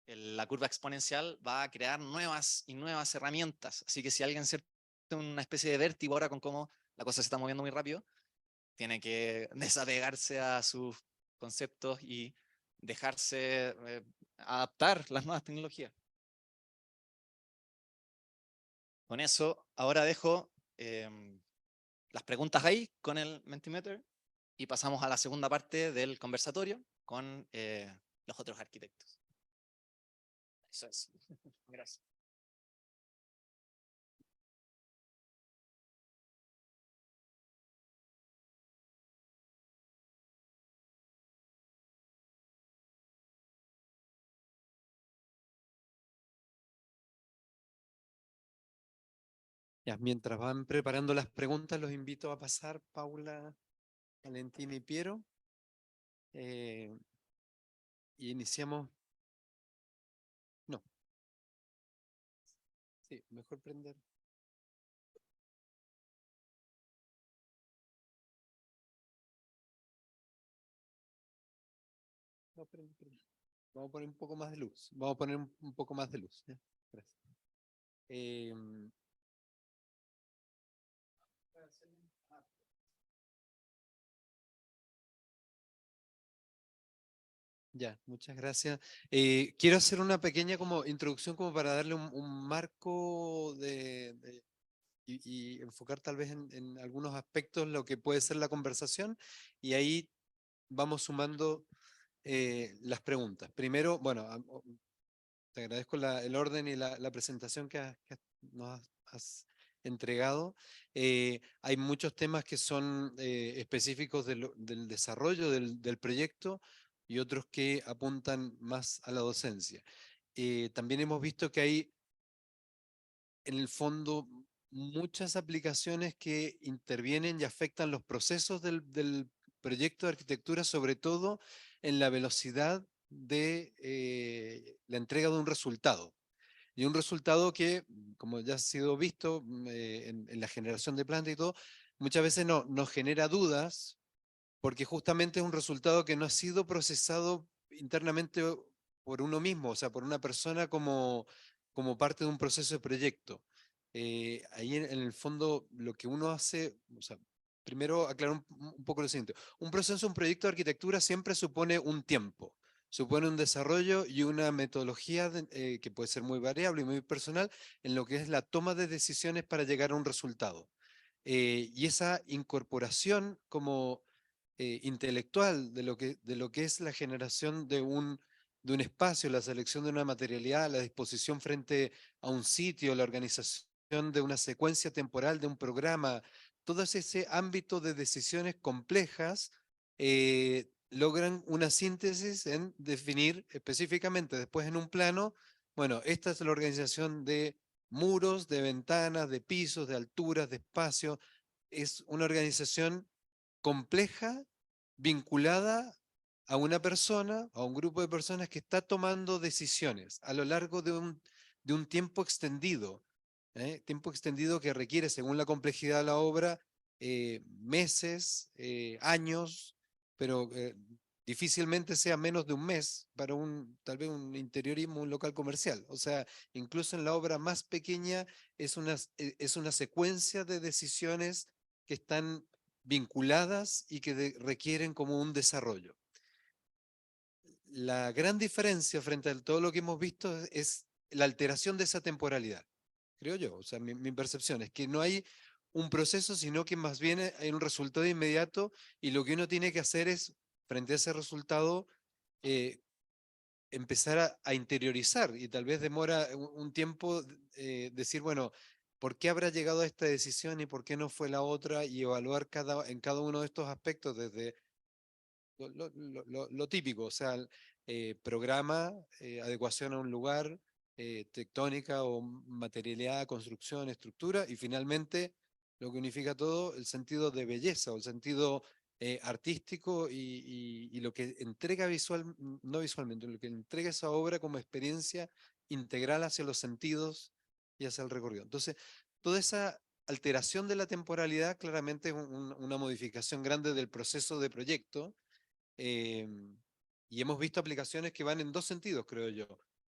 la curva exponencial va a crear nuevas y nuevas herramientas. Así que si alguien siente una especie de vértigo ahora con cómo la cosa se está moviendo muy rápido, tiene que desapegarse a sus conceptos y dejarse adaptar las nuevas tecnologías. Con eso, ahora dejo las preguntas ahí con el Mentimeter y pasamos a la segunda parte del conversatorio con los otros arquitectos. Eso es. Gracias. Ya, mientras van preparando las preguntas, los invito a pasar, Paula, Valentina y Piero. Y iniciamos. No, sí, mejor prender. No, prende, prende. Vamos a poner un poco más de luz. Vamos a poner un poco más de luz. ¿Ya? Gracias. Ya, muchas gracias. Quiero hacer una pequeña como introducción como para darle un marco y enfocar tal vez en algunos aspectos lo que puede ser la conversación y ahí vamos sumando las preguntas. Primero, bueno, te agradezco el orden y la presentación que nos has entregado. Hay muchos temas que son específicos del desarrollo del proyecto y otros que apuntan más a la docencia. También hemos visto que hay en el fondo muchas aplicaciones que intervienen y afectan los procesos del proyecto de arquitectura, sobre todo en la velocidad de la entrega de un resultado. Y un resultado que, como ya ha sido visto en la generación de planta y todo, muchas veces nos genera dudas porque justamente es un resultado que no ha sido procesado internamente por uno mismo, o sea, por una persona como parte de un proceso de proyecto. Ahí en el fondo lo que uno hace, o sea, primero aclarar un poco lo siguiente. Un proceso, un proyecto de arquitectura siempre supone un tiempo, supone un desarrollo y una metodología que puede ser muy variable y muy personal en lo que es la toma de decisiones para llegar a un resultado. Y esa incorporación como intelectual de lo que es la generación de un espacio, la selección de una materialidad, la disposición frente a un sitio, la organización de una secuencia temporal de un programa, todo ese ámbito de decisiones complejas logran una síntesis en definir específicamente después en un plano, bueno, esta es la organización de muros, de ventanas, de pisos, de alturas, de espacio. Es una organización compleja, vinculada a una persona, a un grupo de personas que está tomando decisiones a lo largo de un tiempo extendido, tiempo extendido que requiere, según la complejidad de la obra, meses, años, pero difícilmente sea menos de un mes para tal vez un interiorismo, un local comercial. O sea, incluso en la obra más pequeña es una secuencia de decisiones que están vinculadas y que requieren como un desarrollo. La gran diferencia frente a todo lo que hemos visto es la alteración de esa temporalidad, creo yo. O sea, mi percepción es que no hay un proceso, sino que más bien hay un resultado inmediato y lo que uno tiene que hacer es, frente a ese resultado, eh, empezar a interiorizar y tal vez demora un tiempo decir, bueno, ¿por qué habrá llegado a esta decisión y por qué no fue la otra? Y evaluar en cada uno de estos aspectos desde lo típico, o sea, programa, adecuación a un lugar, tectónica o materialidad, construcción, estructura, y finalmente lo que unifica todo, el sentido de belleza o el sentido artístico y lo que entrega no visualmente, lo que entrega esa obra como experiencia integral hacia los sentidos y hace el recorrido. Entonces, toda esa alteración de la temporalidad claramente es una modificación grande del proceso de proyecto, y hemos visto aplicaciones que van en dos sentidos, creo yo.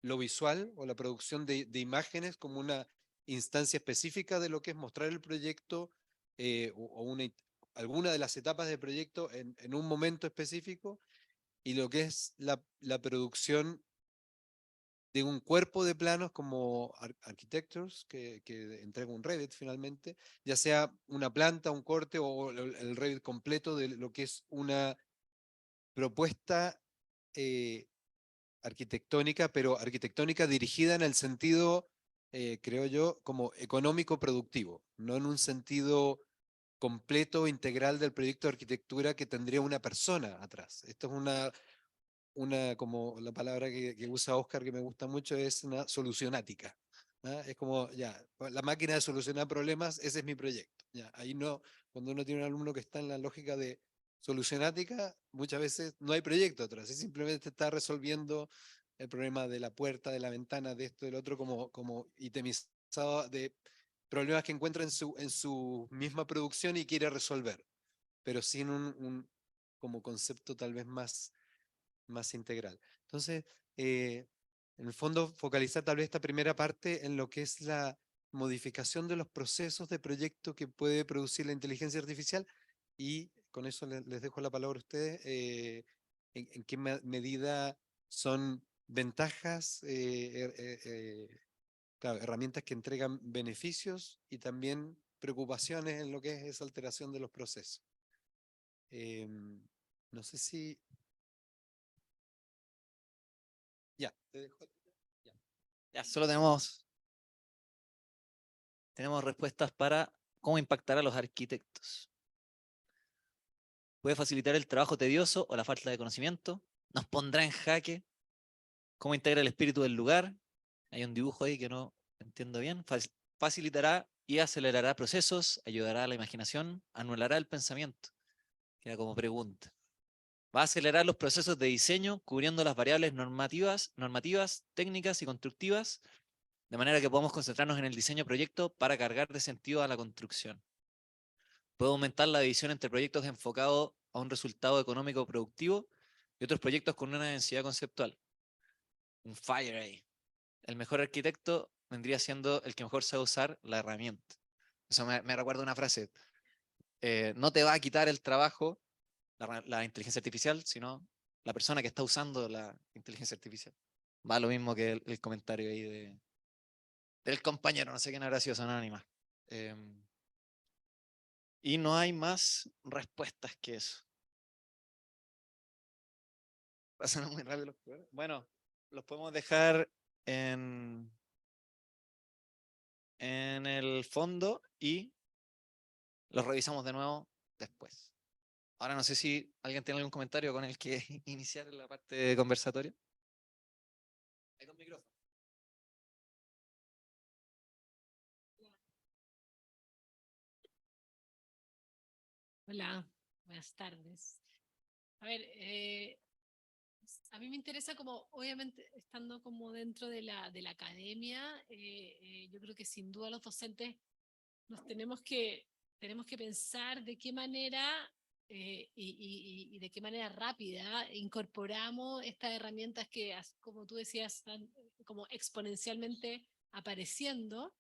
Lo visual o la producción de imágenes como una instancia específica de lo que es mostrar el proyecto, o alguna de las etapas del proyecto en un momento específico, y lo que es la producción de un cuerpo de planos como Architectures, que entrega un Revit finalmente, ya sea una planta, un corte o el Revit completo de lo que es una propuesta eh, arquitectónica, pero arquitectónica dirigida en el sentido, creo yo, como económico productivo, no en un sentido completo, integral del proyecto de arquitectura que tendría una persona atrás. Esto es como la palabra que usa Oscar que me gusta mucho, es una solucionática. ¿Ah? Es como, ya, la máquina de solucionar problemas, ese es mi proyecto. Ya, ahí no, cuando uno tiene un alumno que está en la lógica de solucionática, muchas veces no hay proyecto atrás, es simplemente está resolviendo el problema de la puerta, de la ventana, de esto, del otro, como itemizado de problemas que encuentra en su misma producción y quiere resolver, pero sin como concepto tal vez más integral. Entonces, en el fondo, focalizar tal vez esta primera parte en lo que es la modificación de los procesos de proyecto que puede producir la inteligencia artificial, y con eso les dejo la palabra a ustedes, en qué medida son ventajas, claro, herramientas que entregan beneficios y también preocupaciones en lo que es esa alteración de los procesos. No sé si... Ya, te dejo. Ya. Ya, solo tenemos respuestas para cómo impactará a los arquitectos. Puede facilitar el trabajo tedioso o la falta de conocimiento. Nos pondrá en jaque. Cómo integra el espíritu del lugar. Hay un dibujo ahí que no entiendo bien. Facilitará y acelerará procesos, ayudará a la imaginación, anulará el pensamiento. Queda como pregunta. Va a acelerar los procesos de diseño, cubriendo las variables normativas, técnicas y constructivas, de manera que podamos concentrarnos en el diseño proyecto para cargar de sentido a la construcción. Puede aumentar la división entre proyectos enfocados a un resultado económico productivo y otros proyectos con una densidad conceptual. Un fire ahí. El mejor arquitecto vendría siendo el que mejor sabe usar la herramienta. Eso me recuerda una frase. No te va a quitar el trabajo la inteligencia artificial, sino la persona que está usando la inteligencia artificial. Va lo mismo que el comentario ahí del compañero, no sé quién habrá sido, anónima. Y no hay más respuestas que eso. Pasan muy rápido los juegos. Bueno, los podemos dejar en el fondo y los revisamos de nuevo después. Ahora no sé si alguien tiene algún comentario con el que iniciar la parte de conversatorio. Hay dos micrófonos. Hola, buenas tardes. A ver, a mí me interesa como, obviamente, estando como dentro de la academia, yo creo que sin duda los docentes nos tenemos que pensar de qué manera y de qué manera rápida incorporamos estas herramientas que, como tú decías, están como exponencialmente apareciendo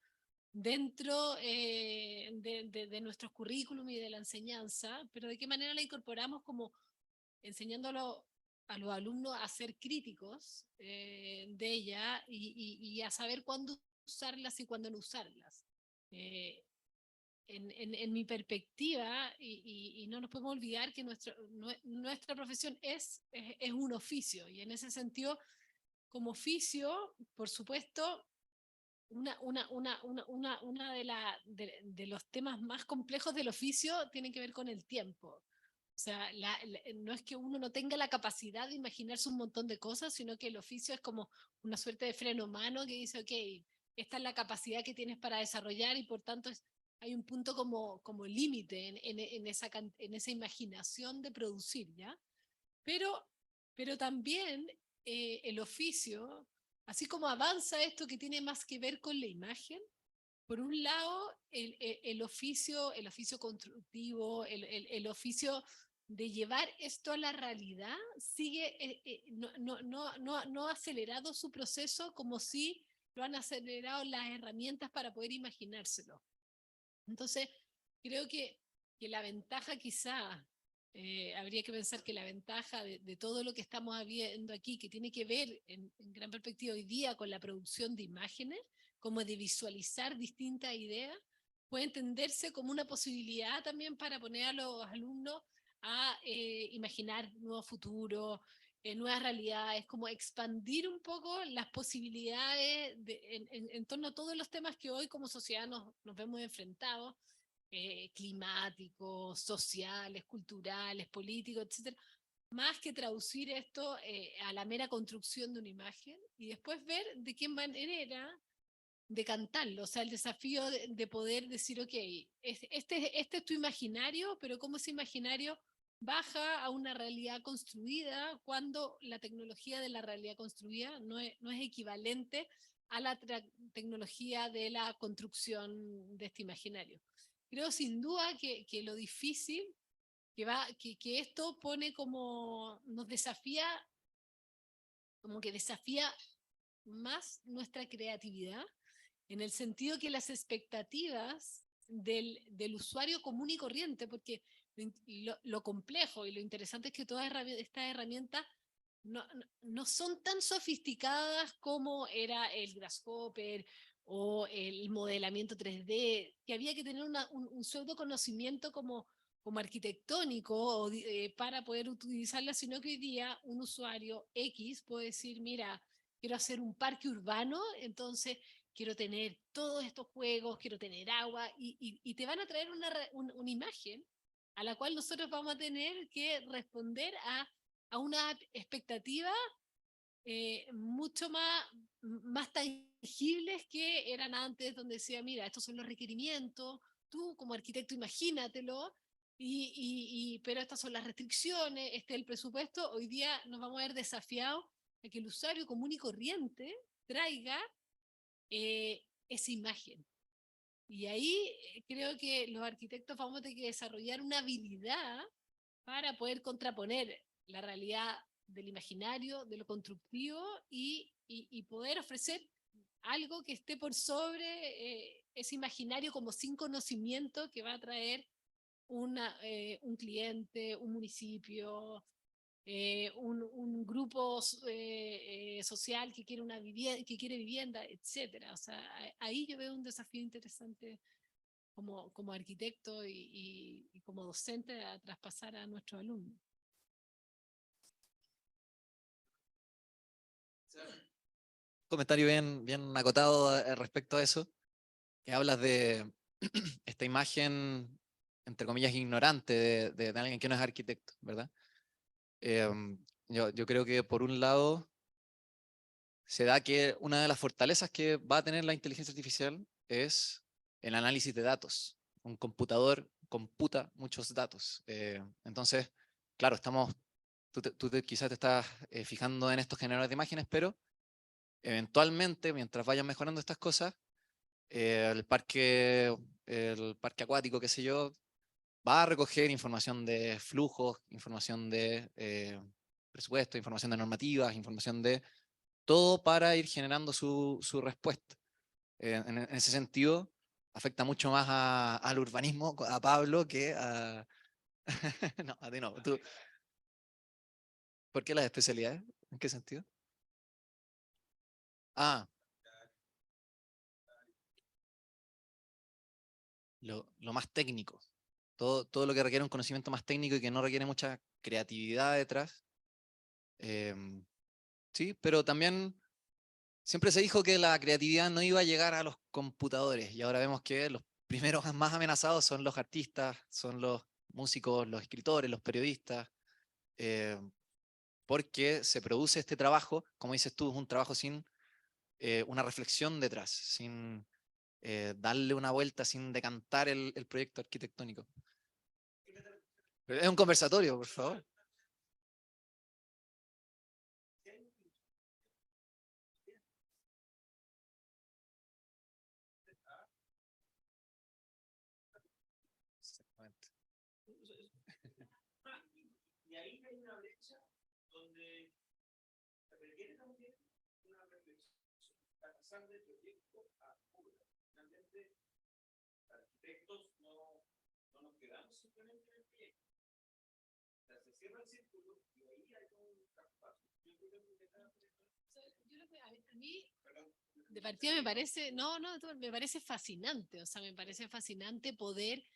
dentro de nuestros currículum y de la enseñanza, pero de qué manera la incorporamos como enseñándolo a los alumnos a ser críticos de ella y a saber cuándo usarlas y cuándo no usarlas. En mi perspectiva, y no nos podemos olvidar que nuestra profesión es un oficio, y en ese sentido, como oficio, por supuesto, una de los temas más complejos del oficio tiene que ver con el tiempo. O sea, no es que uno no tenga la capacidad de imaginarse un montón de cosas, sino que el oficio es como una suerte de freno humano que dice, ok, esta es la capacidad que tienes para desarrollar y por tanto hay un punto como límite en esa imaginación de producir, ¿ya? Pero también el oficio así como avanza esto que tiene más que ver con la imagen, por un lado, el oficio constructivo, el oficio de llevar esto a la realidad, sigue, no ha acelerado su proceso como si lo han acelerado las herramientas para poder imaginárselo. Entonces, creo que la ventaja quizá, habría que pensar que la ventaja de todo lo que estamos viendo aquí, que tiene que ver en gran perspectiva hoy día con la producción de imágenes, como de visualizar distintas ideas, puede entenderse como una posibilidad también para poner a los alumnos a imaginar nuevos futuros, nuevas realidades, como expandir un poco las posibilidades en torno a todos los temas que hoy como sociedad nos vemos enfrentados, climáticos, sociales, culturales, políticos, etcétera, más que traducir esto a la mera construcción de una imagen y después ver de qué manera decantarlo, o sea, el desafío de poder decir, ok, este es tu imaginario, pero cómo ese imaginario baja a una realidad construida cuando la tecnología de la realidad construida no es equivalente a la tecnología de la construcción de este imaginario. Creo sin duda que lo difícil que esto pone como, nos desafía, como que desafía más nuestra creatividad, en el sentido que las expectativas del usuario común y corriente, porque lo complejo y lo interesante es que todas estas herramientas no son tan sofisticadas como era el Grasshopper o el modelamiento 3D, que había que tener un pseudo conocimiento como arquitectónico para poder utilizarla, sino que hoy día un usuario X puede decir, mira, quiero hacer un parque urbano, entonces quiero tener todos estos juegos, quiero tener agua, y te van a traer una imagen a la cual nosotros vamos a tener que responder a una expectativa mucho más tangibles que eran antes, donde decía, mira, estos son los requerimientos, tú como arquitecto imagínatelo, pero estas son las restricciones, este es el presupuesto. Hoy día nos vamos a ver desafiados a que el usuario común y corriente traiga esa imagen. Y ahí creo que los arquitectos vamos a tener que desarrollar una habilidad para poder contraponer la realidad del imaginario, de lo constructivo y poder ofrecer algo que esté por sobre ese imaginario como sin conocimiento que va a traer un cliente, un municipio, un grupo social que quiere que quiere vivienda, etcétera. O sea, ahí yo veo un desafío interesante como arquitecto y como docente a traspasar a nuestros alumnos. Comentario bien acotado respecto a eso, que hablas de esta imagen, entre comillas, ignorante de alguien que no es arquitecto, ¿verdad? Yo creo que por un lado se da que una de las fortalezas que va a tener la inteligencia artificial es el análisis de datos. Un computador computa muchos datos. Entonces, claro, quizás te estás fijando en estos generadores de imágenes, pero eventualmente, mientras vayan mejorando estas cosas, el parque acuático, qué sé yo, va a recoger información de flujos, información de presupuesto, información de normativas, información de todo para ir generando su respuesta. En ese sentido, afecta mucho más al urbanismo, a Pablo, que a... no, a ti no. ¿Por qué las especialidades? ¿En qué sentido? Ah, lo más técnico. Todo lo que requiere un conocimiento más técnico y que no requiere mucha creatividad detrás. Sí, pero también siempre se dijo que la creatividad no iba a llegar a los computadores y ahora vemos que los primeros más amenazados son los artistas, son los músicos, los escritores, los periodistas, eh, porque se produce este trabajo, como dices tú, es un trabajo sin una reflexión detrás, sin darle una vuelta, sin decantar el proyecto arquitectónico. Pero es un conversatorio, por favor. Y ahí hay una brecha donde se requiere también una reflexión para pasar del proyecto a obra. Finalmente, arquitectos no nos quedamos simplemente en el proyecto. O sea, se cierra el círculo y ahí hay un traspaso. Yo creo que A mí, de partida me parece, me parece fascinante, o sea, me parece fascinante poder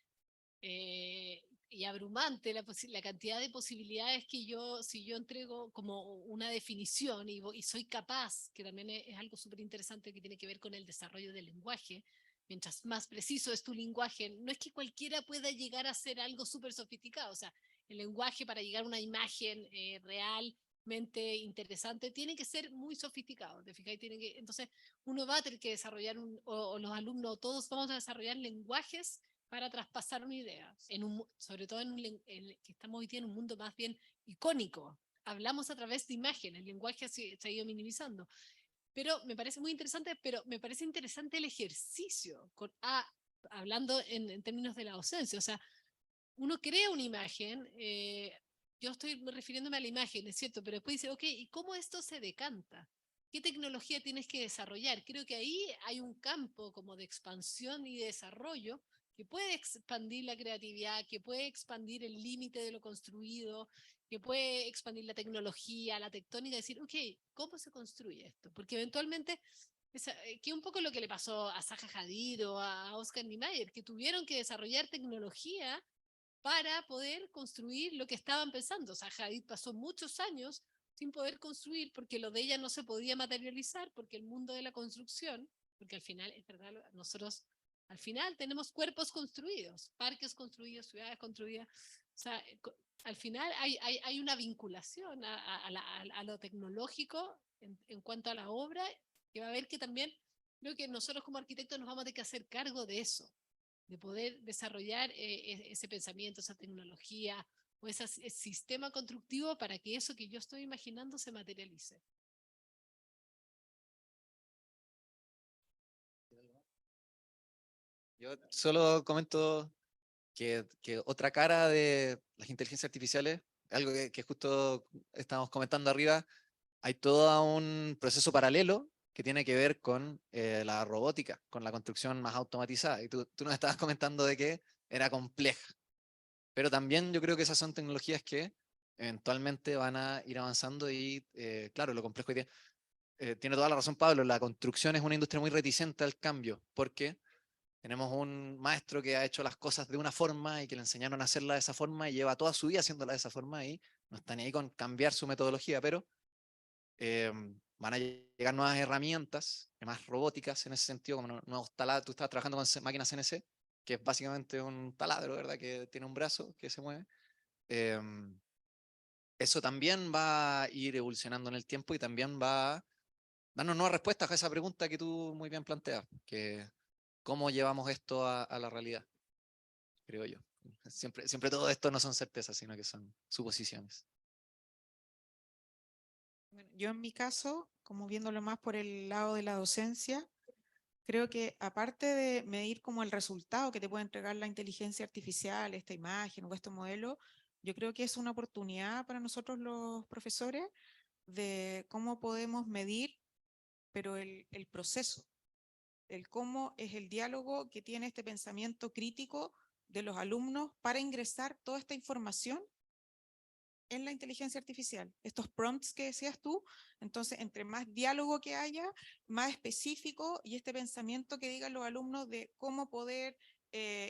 y abrumante la cantidad de posibilidades que si yo entrego como una definición y soy capaz, que también es algo súper interesante que tiene que ver con el desarrollo del lenguaje, mientras más preciso es tu lenguaje, no es que cualquiera pueda llegar a ser algo súper sofisticado, o sea, el lenguaje para llegar a una imagen realmente interesante tiene que ser muy sofisticado, ¿te fijas? Entonces uno va a tener que desarrollar, o los alumnos, todos vamos a desarrollar lenguajes para traspasar una idea, sobre todo que estamos hoy día en un mundo más bien icónico. Hablamos a través de imágenes, el lenguaje se ha ido minimizando. Pero me parece muy interesante, pero me parece interesante el ejercicio, hablando en términos de la docencia. O sea, uno crea una imagen, yo estoy refiriéndome a la imagen, es cierto, pero después dice, ok, ¿y cómo esto se decanta? ¿Qué tecnología tienes que desarrollar? Creo que ahí hay un campo como de expansión y de desarrollo que puede expandir la creatividad, que puede expandir el límite de lo construido, que puede expandir la tecnología, la tectónica, decir, ok, ¿cómo se construye esto? Porque eventualmente, que un poco lo que le pasó a Zaha Hadid o a Oscar Niemeyer, que tuvieron que desarrollar tecnología para poder construir lo que estaban pensando. O sea, Hadid pasó muchos años sin poder construir porque lo de ella no se podía materializar, porque el mundo de la construcción, porque al final, es verdad, nosotros al final tenemos cuerpos construidos, parques construidos, ciudades construidas. O sea, al final hay una vinculación a lo tecnológico en cuanto a la obra, que va a haber que también, creo que nosotros como arquitectos nos vamos a tener que hacer cargo de eso, de poder desarrollar ese pensamiento, esa tecnología o ese sistema constructivo para que eso que yo estoy imaginando se materialice. Yo solo comento que otra cara de las inteligencias artificiales, algo que justo estábamos comentando arriba, hay todo un proceso paralelo que tiene que ver con la robótica, con la construcción más automatizada. Y tú nos estabas comentando de que era compleja, pero también yo creo que esas son tecnologías que eventualmente van a ir avanzando y claro, lo complejo hoy día, tiene toda la razón Pablo, la construcción es una industria muy reticente al cambio, porque tenemos un maestro que ha hecho las cosas de una forma y que le enseñaron a hacerla de esa forma y lleva toda su vida haciéndola de esa forma y no está ni ahí con cambiar su metodología, pero van a llegar nuevas herramientas, más robóticas en ese sentido, como nuevos taladros. Tú estás trabajando con máquinas CNC, que es básicamente un taladro, ¿verdad? Que tiene un brazo que se mueve. Eso también va a ir evolucionando en el tiempo y también va a darnos nuevas respuestas a esa pregunta que tú muy bien planteas, que cómo llevamos esto a la realidad, creo yo. Siempre todo esto no son certezas, sino que son suposiciones. Bueno, yo en mi caso, como viéndolo más por el lado de la docencia, creo que aparte de medir como el resultado que te puede entregar la inteligencia artificial, esta imagen o este modelo, yo creo que es una oportunidad para nosotros los profesores de cómo podemos medir, pero el proceso, el cómo es el diálogo que tiene este pensamiento crítico de los alumnos para ingresar toda esta información en la inteligencia artificial. Estos prompts que decías tú, entonces entre más diálogo que haya, más específico y este pensamiento que digan los alumnos de cómo poder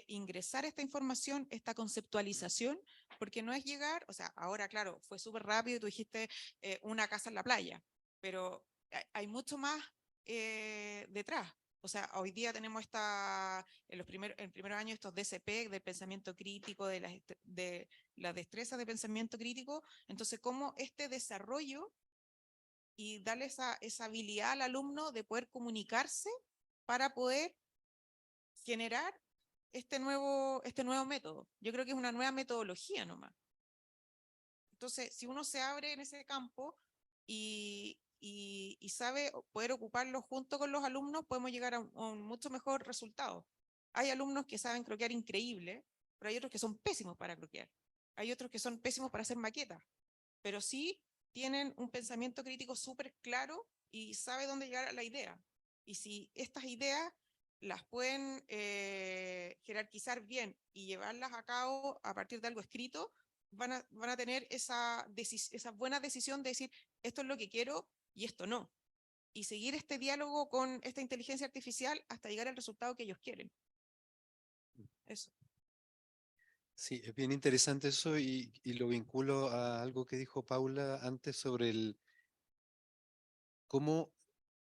ingresar esta información, esta conceptualización, porque no es llegar, o sea, ahora claro, fue súper rápido, tú dijiste una casa en la playa, pero hay mucho más detrás. O sea, hoy día tenemos en el primer año estos DCP, del pensamiento crítico, de la destreza de pensamiento crítico. Entonces, cómo este desarrollo y darle esa habilidad al alumno de poder comunicarse para poder generar este nuevo método. Yo creo que es una nueva metodología nomás. Entonces, si uno se abre en ese campo y sabe poder ocuparlo junto con los alumnos, podemos llegar a un mucho mejor resultado. Hay alumnos que saben croquear increíble, pero hay otros que son pésimos para croquear. hay otros que son pésimos para hacer maquetas, pero sí tienen un pensamiento crítico súper claro y sabe dónde llegar a la idea. Y si estas ideas las pueden jerarquizar bien y llevarlas a cabo a partir de algo escrito, van a tener esa buena decisión de decir, esto es lo que quiero y esto no. Y seguir este diálogo con esta inteligencia artificial hasta llegar al resultado que ellos quieren. Eso. Sí, es bien interesante eso y lo vinculo a algo que dijo Paula antes sobre cómo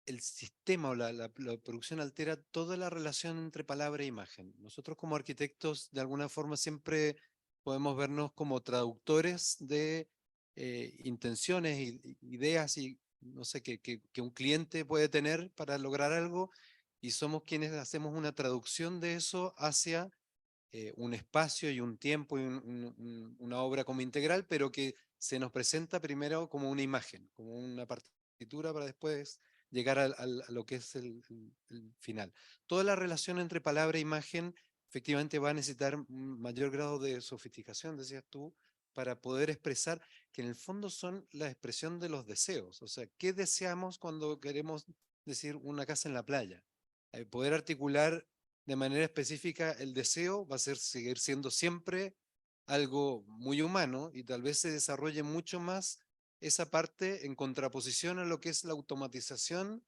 el sistema o la producción altera toda la relación entre palabra e imagen. Nosotros como arquitectos, de alguna forma, siempre podemos vernos como traductores de intenciones, ideas y no sé, que un cliente puede tener para lograr algo y somos quienes hacemos una traducción de eso hacia un espacio y un tiempo y una obra como integral, pero que se nos presenta primero como una imagen, como una partitura para después llegar a lo que es el final. Toda la relación entre palabra e imagen efectivamente va a necesitar un mayor grado de sofisticación, decías tú, para poder expresar que en el fondo son la expresión de los deseos. O sea, ¿qué deseamos cuando queremos decir una casa en la playa? Poder articular de manera específica el deseo va a seguir siendo siempre algo muy humano y tal vez se desarrolle mucho más esa parte en contraposición a lo que es la automatización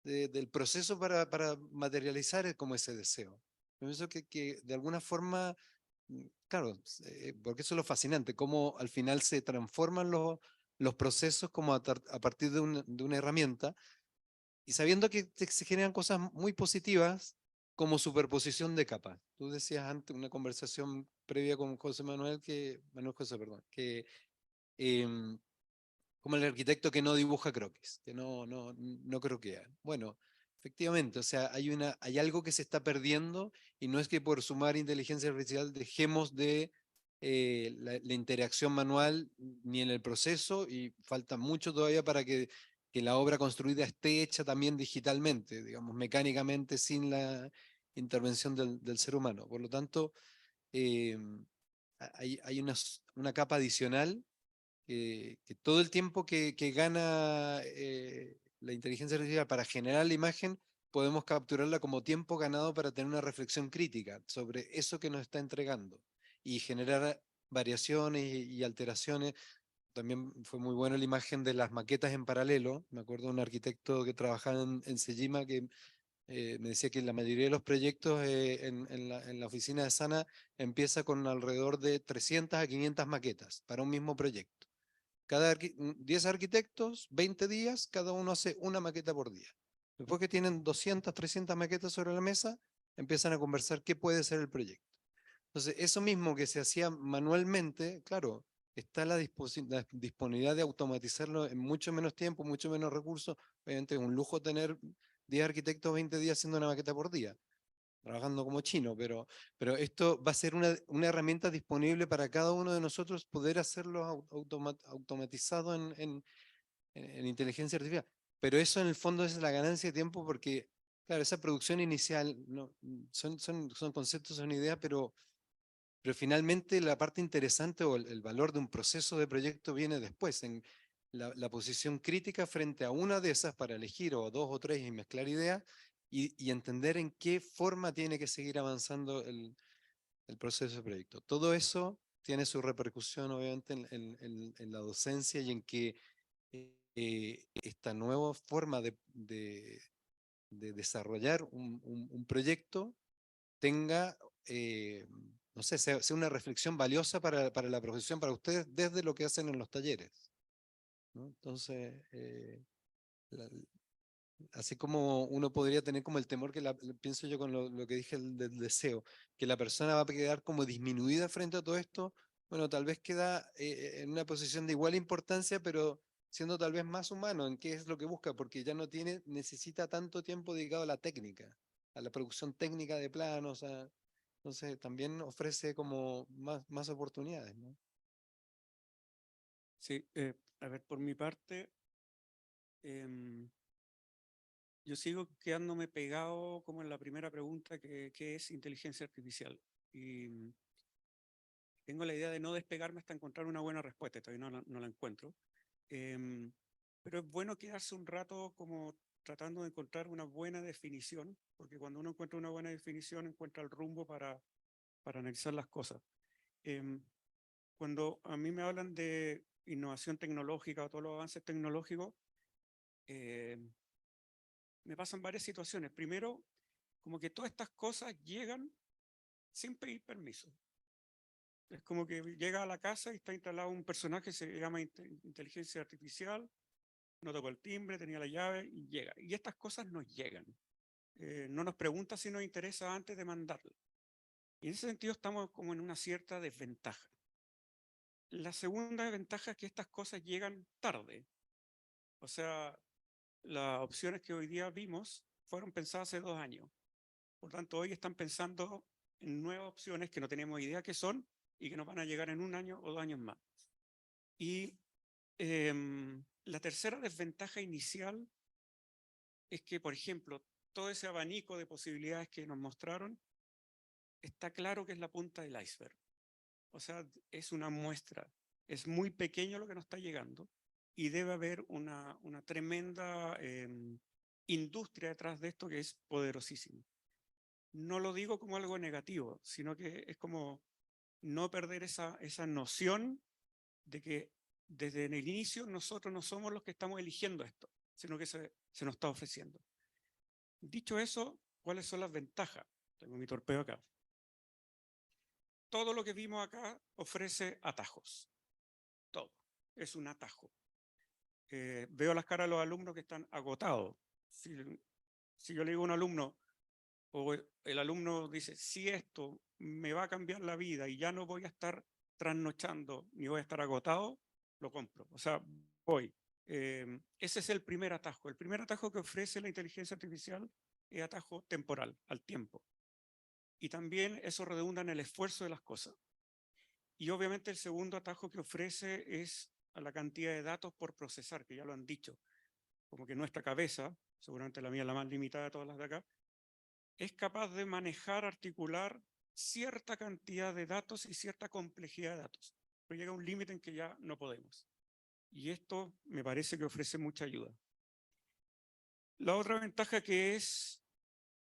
del proceso para materializar como ese deseo. Yo pienso que de alguna forma, claro, porque eso es lo fascinante, cómo al final se transforman los procesos como a partir de una herramienta y sabiendo que se generan cosas muy positivas como superposición de capas. Tú decías antes, una conversación previa con José Manuel, Manuel José, perdón, que em, como el arquitecto que no dibuja croquis, que no croquea. Bueno, efectivamente, o sea, hay algo que se está perdiendo y no es que por sumar inteligencia artificial dejemos de la interacción manual ni en el proceso y falta mucho todavía para que la obra construida esté hecha también digitalmente, digamos, mecánicamente, sin la intervención del ser humano. Por lo tanto, eh, hay una capa adicional que todo el tiempo que gana la inteligencia artificial para generar la imagen, podemos capturarla como tiempo ganado para tener una reflexión crítica sobre eso que nos está entregando y generar variaciones y alteraciones. También fue muy buena la imagen de las maquetas en paralelo. Me acuerdo de un arquitecto que trabajaba en Sejima que me decía que la mayoría de los proyectos en la oficina de Sana empieza con alrededor de 300 a 500 maquetas para un mismo proyecto. 10 arquitectos, 20 días, cada uno hace una maqueta por día. Después que tienen 200, 300 maquetas sobre la mesa, empiezan a conversar qué puede ser el proyecto. Entonces, eso mismo que se hacía manualmente, claro, está la disponibilidad de automatizarlo en mucho menos tiempo, mucho menos recursos. Obviamente es un lujo tener 10 arquitectos 20 días haciendo una maqueta por día, trabajando como chino, pero esto va a ser una herramienta disponible para cada uno de nosotros poder hacerlo automatizado en inteligencia artificial. Pero eso en el fondo es la ganancia de tiempo porque, claro, esa producción inicial no, son conceptos, son ideas, pero finalmente la parte interesante o el valor de un proceso de proyecto viene después, en la posición crítica frente a una de esas para elegir o dos o tres y mezclar ideas y entender en qué forma tiene que seguir avanzando el proceso de proyecto. Todo eso tiene su repercusión obviamente en la docencia y en que esta nueva forma de desarrollar un proyecto tenga, no sé, sea una reflexión valiosa para la profesión, para ustedes, desde lo que hacen en los talleres, ¿no? Entonces, así como uno podría tener como el temor que pienso yo con lo que dije del deseo, que la persona va a quedar como disminuida frente a todo esto, bueno, tal vez queda en una posición de igual importancia, pero siendo tal vez más humano en qué es lo que busca, porque ya no necesita tanto tiempo dedicado a la técnica, a la producción técnica de planos, entonces también ofrece como más oportunidades, ¿no? Sí, a ver, por mi parte, em, yo sigo quedándome pegado como en la primera pregunta, que es inteligencia artificial. Y tengo la idea de no despegarme hasta encontrar una buena respuesta, todavía no la encuentro. Pero es bueno quedarse un rato como tratando de encontrar una buena definición, porque cuando uno encuentra una buena definición, encuentra el rumbo para analizar las cosas. Cuando a mí me hablan de innovación tecnológica o todos los avances tecnológicos, me pasan varias situaciones. Primero, como que todas estas cosas llegan sin pedir permiso. Es como que llega a la casa y está instalado un personaje que se llama inteligencia artificial, no tocó el timbre, tenía la llave y llega. Y estas cosas nos llegan. No nos pregunta si nos interesa antes de mandarla. Y en ese sentido estamos como en una cierta desventaja. La segunda ventaja es que estas cosas llegan tarde. O sea, las opciones que hoy día vimos fueron pensadas hace 2 años. Por tanto, hoy están pensando en nuevas opciones que no tenemos idea qué son y que nos van a llegar en 1 año o 2 años más. Y la tercera desventaja inicial es que, por ejemplo, todo ese abanico de posibilidades que nos mostraron, está claro que es la punta del iceberg. O sea, es una muestra. Es muy pequeño lo que nos está llegando y debe haber una tremenda industria detrás de esto que es poderosísima. No lo digo como algo negativo, sino que es como no perder esa noción de que desde el inicio nosotros no somos los que estamos eligiendo esto, sino que se nos está ofreciendo. Dicho eso, ¿cuáles son las ventajas? Tengo mi torpedo acá. Todo lo que vimos acá ofrece atajos. Todo. Es un atajo. Veo las caras de los alumnos que están agotados. Si yo le digo a un alumno, o el alumno dice, si esto me va a cambiar la vida y ya no voy a estar trasnochando ni voy a estar agotado, lo compro. O sea, voy. Ese es el primer atajo. El primer atajo que ofrece la inteligencia artificial es atajo temporal, al tiempo. Y también eso redunda en el esfuerzo de las cosas. Y obviamente el segundo atajo que ofrece es a la cantidad de datos por procesar, que ya lo han dicho. Como que nuestra cabeza, seguramente la mía es la más limitada de todas las de acá, es capaz de manejar, articular cierta cantidad de datos y cierta complejidad de datos. Pero llega un límite en que ya no podemos. Y esto me parece que ofrece mucha ayuda. La otra ventaja que es,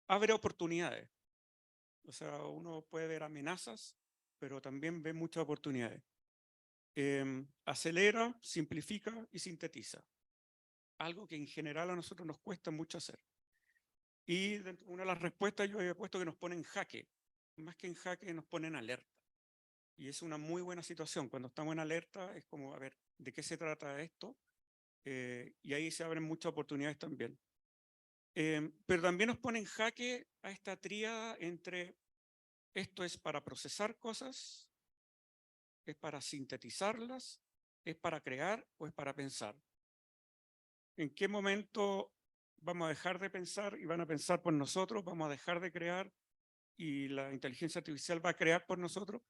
abre oportunidades. O sea, uno puede ver amenazas, pero también ve muchas oportunidades. Acelera, simplifica y sintetiza. Algo que en general a nosotros nos cuesta mucho hacer. Y una de las respuestas yo había puesto que nos pone en jaque. Más que en jaque, nos pone en alerta. Y es una muy buena situación. Cuando estamos en alerta es como, a ver, ¿de qué se trata esto? Y ahí se abren muchas oportunidades también. Pero también nos pone en jaque a esta tríada entre esto es para procesar cosas, es para sintetizarlas, es para crear o es para pensar. ¿En qué momento vamos a dejar de pensar y van a pensar por nosotros? ¿Vamos a dejar de crear y la inteligencia artificial va a crear por nosotros?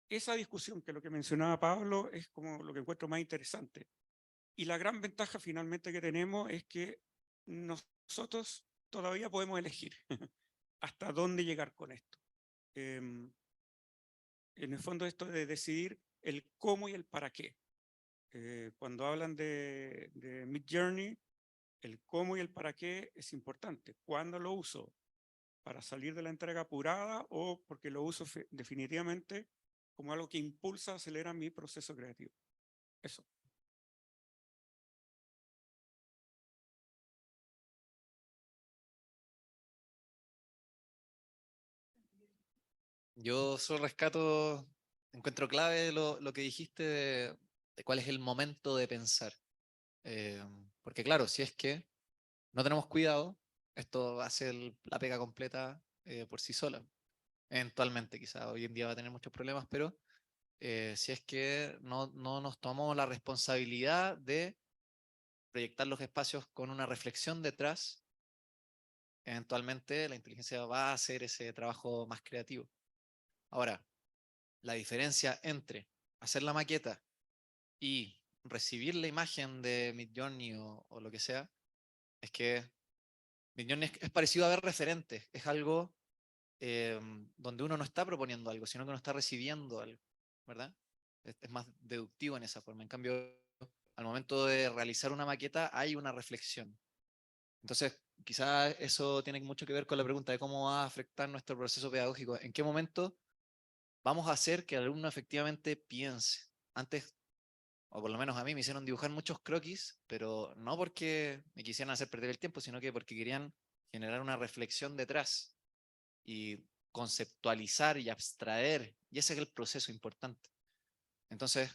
Esa discusión, que lo que mencionaba Pablo, es como lo que encuentro más interesante. Y la gran ventaja finalmente que tenemos es que nosotros todavía podemos elegir hasta dónde llegar con esto. En el fondo esto de decidir el cómo y el para qué. Cuando hablan de Midjourney, el cómo y el para qué es importante. ¿Cuándo lo uso? ¿Para salir de la entrega apurada o porque lo uso definitivamente como algo que impulsa, acelera mi proceso creativo? Eso. Yo solo rescato, encuentro clave lo que dijiste de cuál es el momento de pensar. Porque claro, si es que no tenemos cuidado, esto hace la pega completa por sí sola. Eventualmente, quizá hoy en día va a tener muchos problemas, pero si es que no nos tomamos la responsabilidad de proyectar los espacios con una reflexión detrás, eventualmente la inteligencia va a hacer ese trabajo más creativo. Ahora, la diferencia entre hacer la maqueta y recibir la imagen de Midjourney o lo que sea, es que Midjourney es parecido a ver referentes, es algo donde uno no está proponiendo algo, sino que uno está recibiendo algo. ¿verdad? Es más deductivo en esa forma. En cambio, al momento de realizar una maqueta hay una reflexión. Entonces, quizás eso tiene mucho que ver con la pregunta de cómo va a afectar nuestro proceso pedagógico. ¿En qué momento vamos a hacer que el alumno efectivamente piense? Antes, o por lo menos a mí, me hicieron dibujar muchos croquis, pero no porque me quisieran hacer perder el tiempo, sino que porque querían generar una reflexión detrás y conceptualizar y abstraer. Y ese es el proceso importante. Entonces,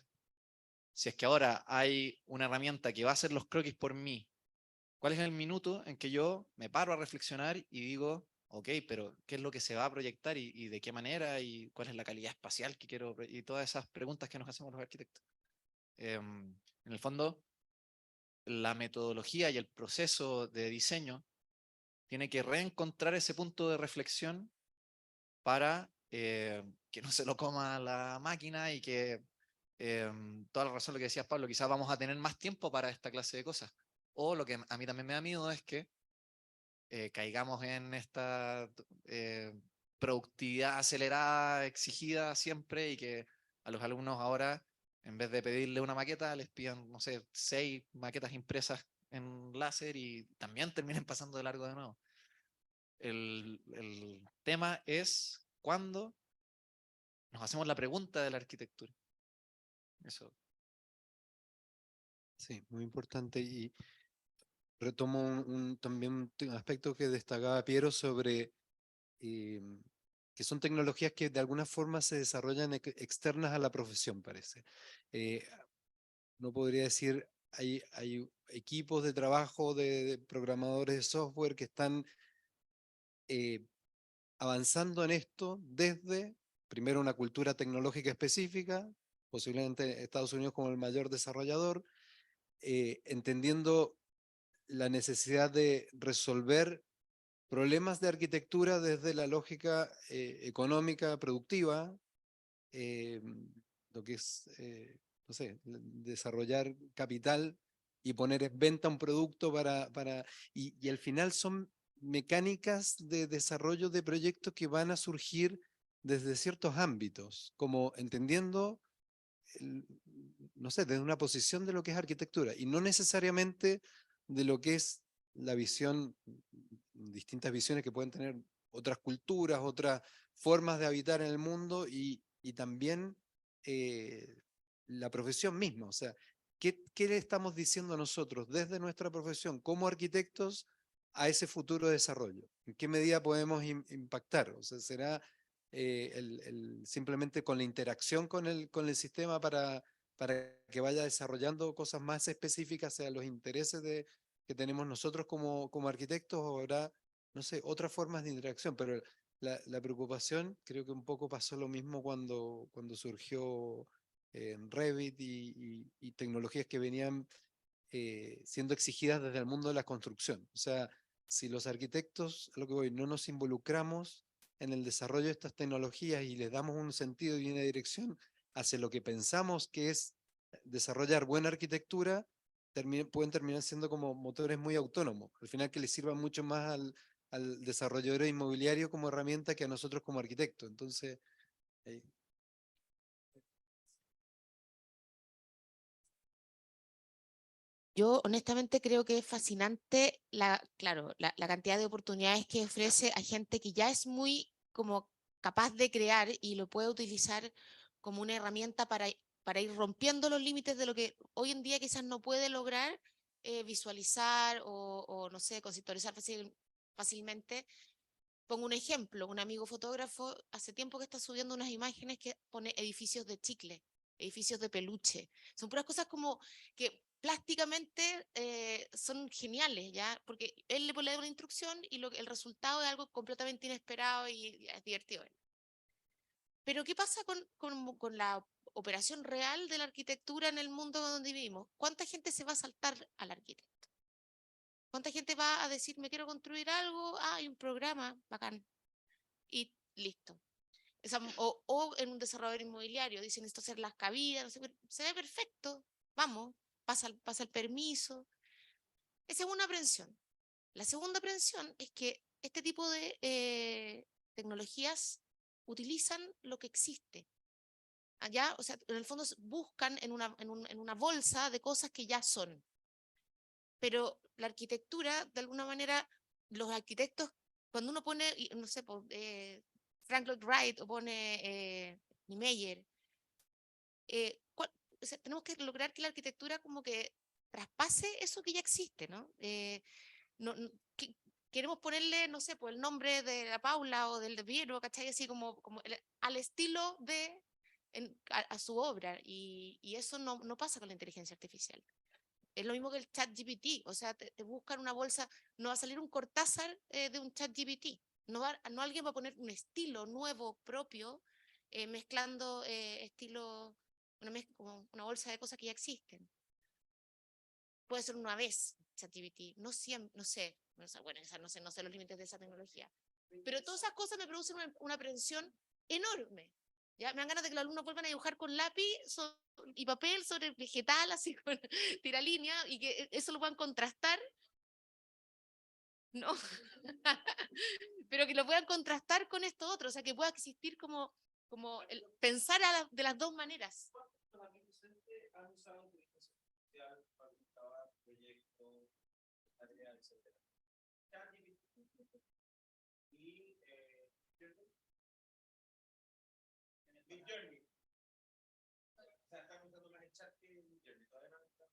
si es que ahora hay una herramienta que va a hacer los croquis por mí, ¿cuál es el minuto en que yo me paro a reflexionar y digo, ok, pero ¿qué es lo que se va a proyectar y de qué manera y cuál es la calidad espacial que quiero? Y todas esas preguntas que nos hacemos los arquitectos. En el fondo, la metodología y el proceso de diseño tiene que reencontrar ese punto de reflexión para que no se lo coma la máquina y que toda la razón lo que decías, Pablo, quizás vamos a tener más tiempo para esta clase de cosas. O lo que a mí también me da miedo es que caigamos en esta productividad acelerada, exigida siempre, y que a los alumnos ahora, en vez de pedirle una maqueta, les pidan, no sé, 6 maquetas impresas en láser y también terminen pasando de largo de nuevo. El tema es cuándo nos hacemos la pregunta de la arquitectura. Eso. Sí, muy importante. Y retomo también un aspecto que destacaba Piero sobre eh, que son tecnologías que de alguna forma se desarrollan externas a la profesión, parece. Eh, no podría decir, hay equipos de trabajo de programadores de software que están eh, avanzando en esto desde, primero, una cultura tecnológica específica, posiblemente Estados Unidos como el mayor desarrollador, entendiendo la necesidad de resolver problemas de arquitectura desde la lógica económica, productiva, eh, lo que es, no sé, desarrollar capital y poner en venta un producto y al final son mecánicas de desarrollo de proyectos que van a surgir desde ciertos ámbitos, como entendiendo, no sé, desde una posición de lo que es arquitectura y no necesariamente de lo que es la visión, distintas visiones que pueden tener otras culturas, otras formas de habitar en el mundo y también la profesión misma. O sea, ¿qué le estamos diciendo nosotros desde nuestra profesión como arquitectos a ese futuro desarrollo? ¿En qué medida podemos impactar? O sea, ¿será simplemente con la interacción con el sistema para que vaya desarrollando cosas más específicas hacia los intereses que tenemos nosotros como arquitectos, o habrá, no sé, otras formas de interacción? Pero la preocupación, creo que un poco pasó lo mismo cuando surgió Revit y tecnologías que venían siendo exigidas desde el mundo de la construcción. O sea, si los arquitectos, a lo que voy, no nos involucramos en el desarrollo de estas tecnologías y les damos un sentido y una dirección hacia lo que pensamos que es desarrollar buena arquitectura, pueden terminar siendo como motores muy autónomos. Al final, que les sirvan mucho más al desarrollador inmobiliario como herramienta que a nosotros como arquitectos. Entonces, eh, Yo honestamente creo que es fascinante claro, la cantidad de oportunidades que ofrece a gente que ya es muy como capaz de crear y lo puede utilizar como una herramienta para ir rompiendo los límites de lo que hoy en día quizás no puede lograr visualizar o, no sé, conceptualizar fácilmente. Pongo un ejemplo, un amigo fotógrafo hace tiempo que está subiendo unas imágenes que pone edificios de chicle, edificios de peluche. Son puras cosas como que plásticamente son geniales, ¿ya? Porque él le pone una instrucción y el resultado es algo completamente inesperado y es divertido. Pero ¿qué pasa con la operación real de la arquitectura en el mundo donde vivimos? ¿Cuánta gente se va a saltar al arquitecto? ¿Cuánta gente va a decir, me quiero construir algo? Ah, hay un programa, bacán. Y listo. O en un desarrollador inmobiliario, dicen esto hacer las cabidas, no sé, se ve perfecto, vamos, pasa el permiso. Esa es una aprensión. La segunda aprensión es que este tipo de tecnologías utilizan lo que existe. allá, o sea, en el fondo buscan en una bolsa de cosas que ya son. Pero la arquitectura, de alguna manera, los arquitectos, cuando uno pone, no sé, Frank Lloyd Wright o pone Niemeyer, o sea, tenemos que lograr que la arquitectura como que traspase eso que ya existe, ¿no? Queremos ponerle, no sé, pues el nombre de la Paula o del de Piero, ¿cachai? Así como al estilo de a su obra, y eso no pasa con la inteligencia artificial. Es lo mismo que el chat GPT, o sea, te buscan una bolsa, no va a salir un Cortázar de un chat GPT, no alguien va a poner un estilo nuevo, propio, mezclando estilos, como una bolsa de cosas que ya existen. Puede ser una vez ChatGPT, no siempre, no sé, bueno, no sé los límites de esa tecnología, pero todas esas cosas me producen una aprensión enorme. ¿Ya? Me dan ganas de que los alumnos vuelvan a dibujar con lápiz y papel sobre el vegetal, así con tiralínea, y que eso lo puedan contrastar, ¿no? Pero que lo puedan contrastar con esto otro, o sea, que pueda existir como pensar de las dos maneras. ¿Cuántos amigos docentes han usado inteligencia artificial para grabar proyectos, tareas, etcétera? Y Midjourney. O sea, están usando más el chat que Midjourney. Todavía no están.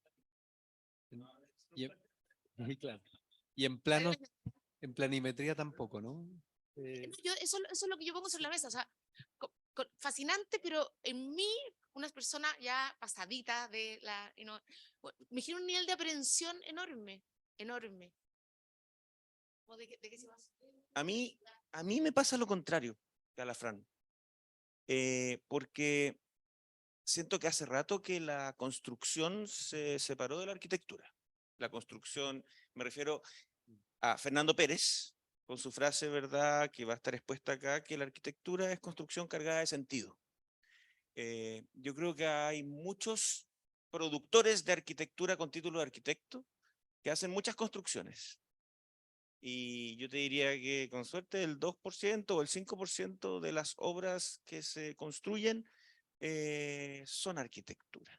Y claro. Y en planos, en planimetría tampoco, ¿no? Eso es lo que yo pongo sobre la mesa, o sea, fascinante, pero en mí, una persona ya pasadita de la, me genera un nivel de aprehensión enorme, enorme. ¿De qué se basa? A mí me pasa lo contrario que a la Fran, porque siento que hace rato que la construcción se separó de la arquitectura. La construcción, me refiero a Fernando Pérez, con su frase, ¿verdad?, que va a estar expuesta acá, que la arquitectura es construcción cargada de sentido. Yo creo que hay muchos productores de arquitectura con título de arquitecto que hacen muchas construcciones. Y yo te diría que con suerte el 2% o el 5% de las obras que se construyen son arquitectura.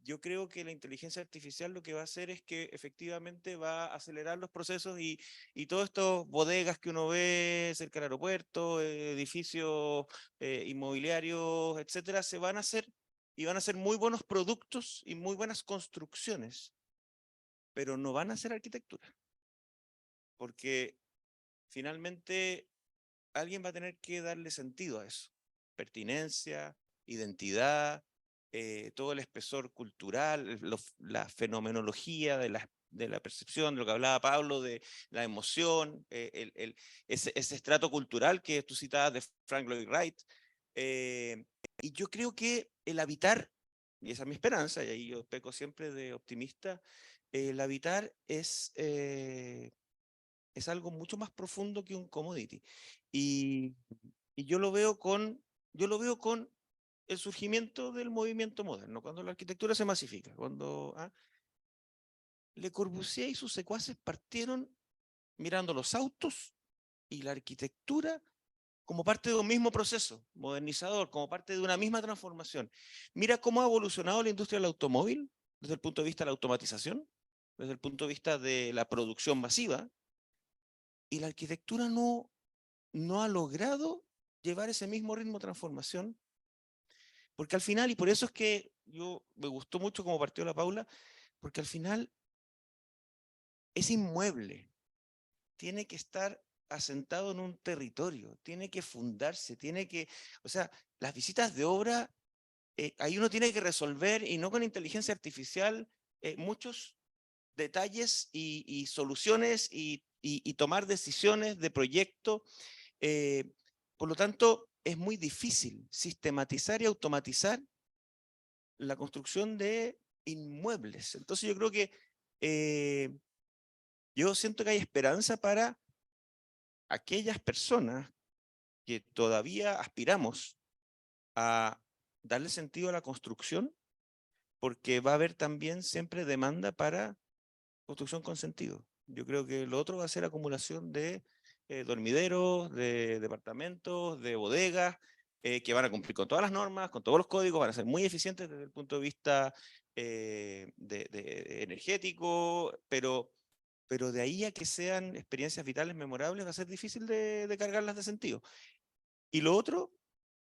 Yo creo que la inteligencia artificial lo que va a hacer es que efectivamente va a acelerar los procesos y todos estos bodegas que uno ve cerca del aeropuerto, edificios inmobiliarios, etcétera, se van a hacer y van a ser muy buenos productos y muy buenas construcciones, pero no van a ser arquitectura. Porque finalmente alguien va a tener que darle sentido a eso. Pertinencia, identidad, todo el espesor cultural, la fenomenología de la percepción, de lo que hablaba Pablo, de la emoción, ese estrato cultural que tú citabas de Frank Lloyd Wright. Y yo creo que el habitar, y esa es mi esperanza, y ahí yo peco siempre de optimista, el habitar es algo mucho más profundo que un commodity. Y yo lo veo con el surgimiento del movimiento moderno, cuando la arquitectura se masifica, cuando Le Corbusier y sus secuaces partieron mirando los autos y la arquitectura como parte de un mismo proceso modernizador, como parte de una misma transformación. Mira cómo ha evolucionado la industria del automóvil desde el punto de vista de la automatización, desde el punto de vista de la producción masiva, y la arquitectura no ha logrado llevar ese mismo ritmo de transformación, porque al final, y por eso es que me gustó mucho como partió la Paula, porque al final es inmueble, tiene que estar asentado en un territorio, tiene que fundarse, o sea, las visitas de obra, ahí uno tiene que resolver, y no con inteligencia artificial, muchos detalles y soluciones y tomar decisiones de proyecto. Por lo tanto, es muy difícil sistematizar y automatizar la construcción de inmuebles. Entonces yo creo que yo siento que hay esperanza para aquellas personas que todavía aspiramos a darle sentido a la construcción, porque va a haber también siempre demanda para construcción con sentido. Yo creo que lo otro va a ser acumulación de dormideros, de departamentos, de bodegas, que van a cumplir con todas las normas, con todos los códigos, van a ser muy eficientes desde el punto de vista de energético, pero de ahí a que sean experiencias vitales memorables va a ser difícil de cargarlas de sentido. Y lo otro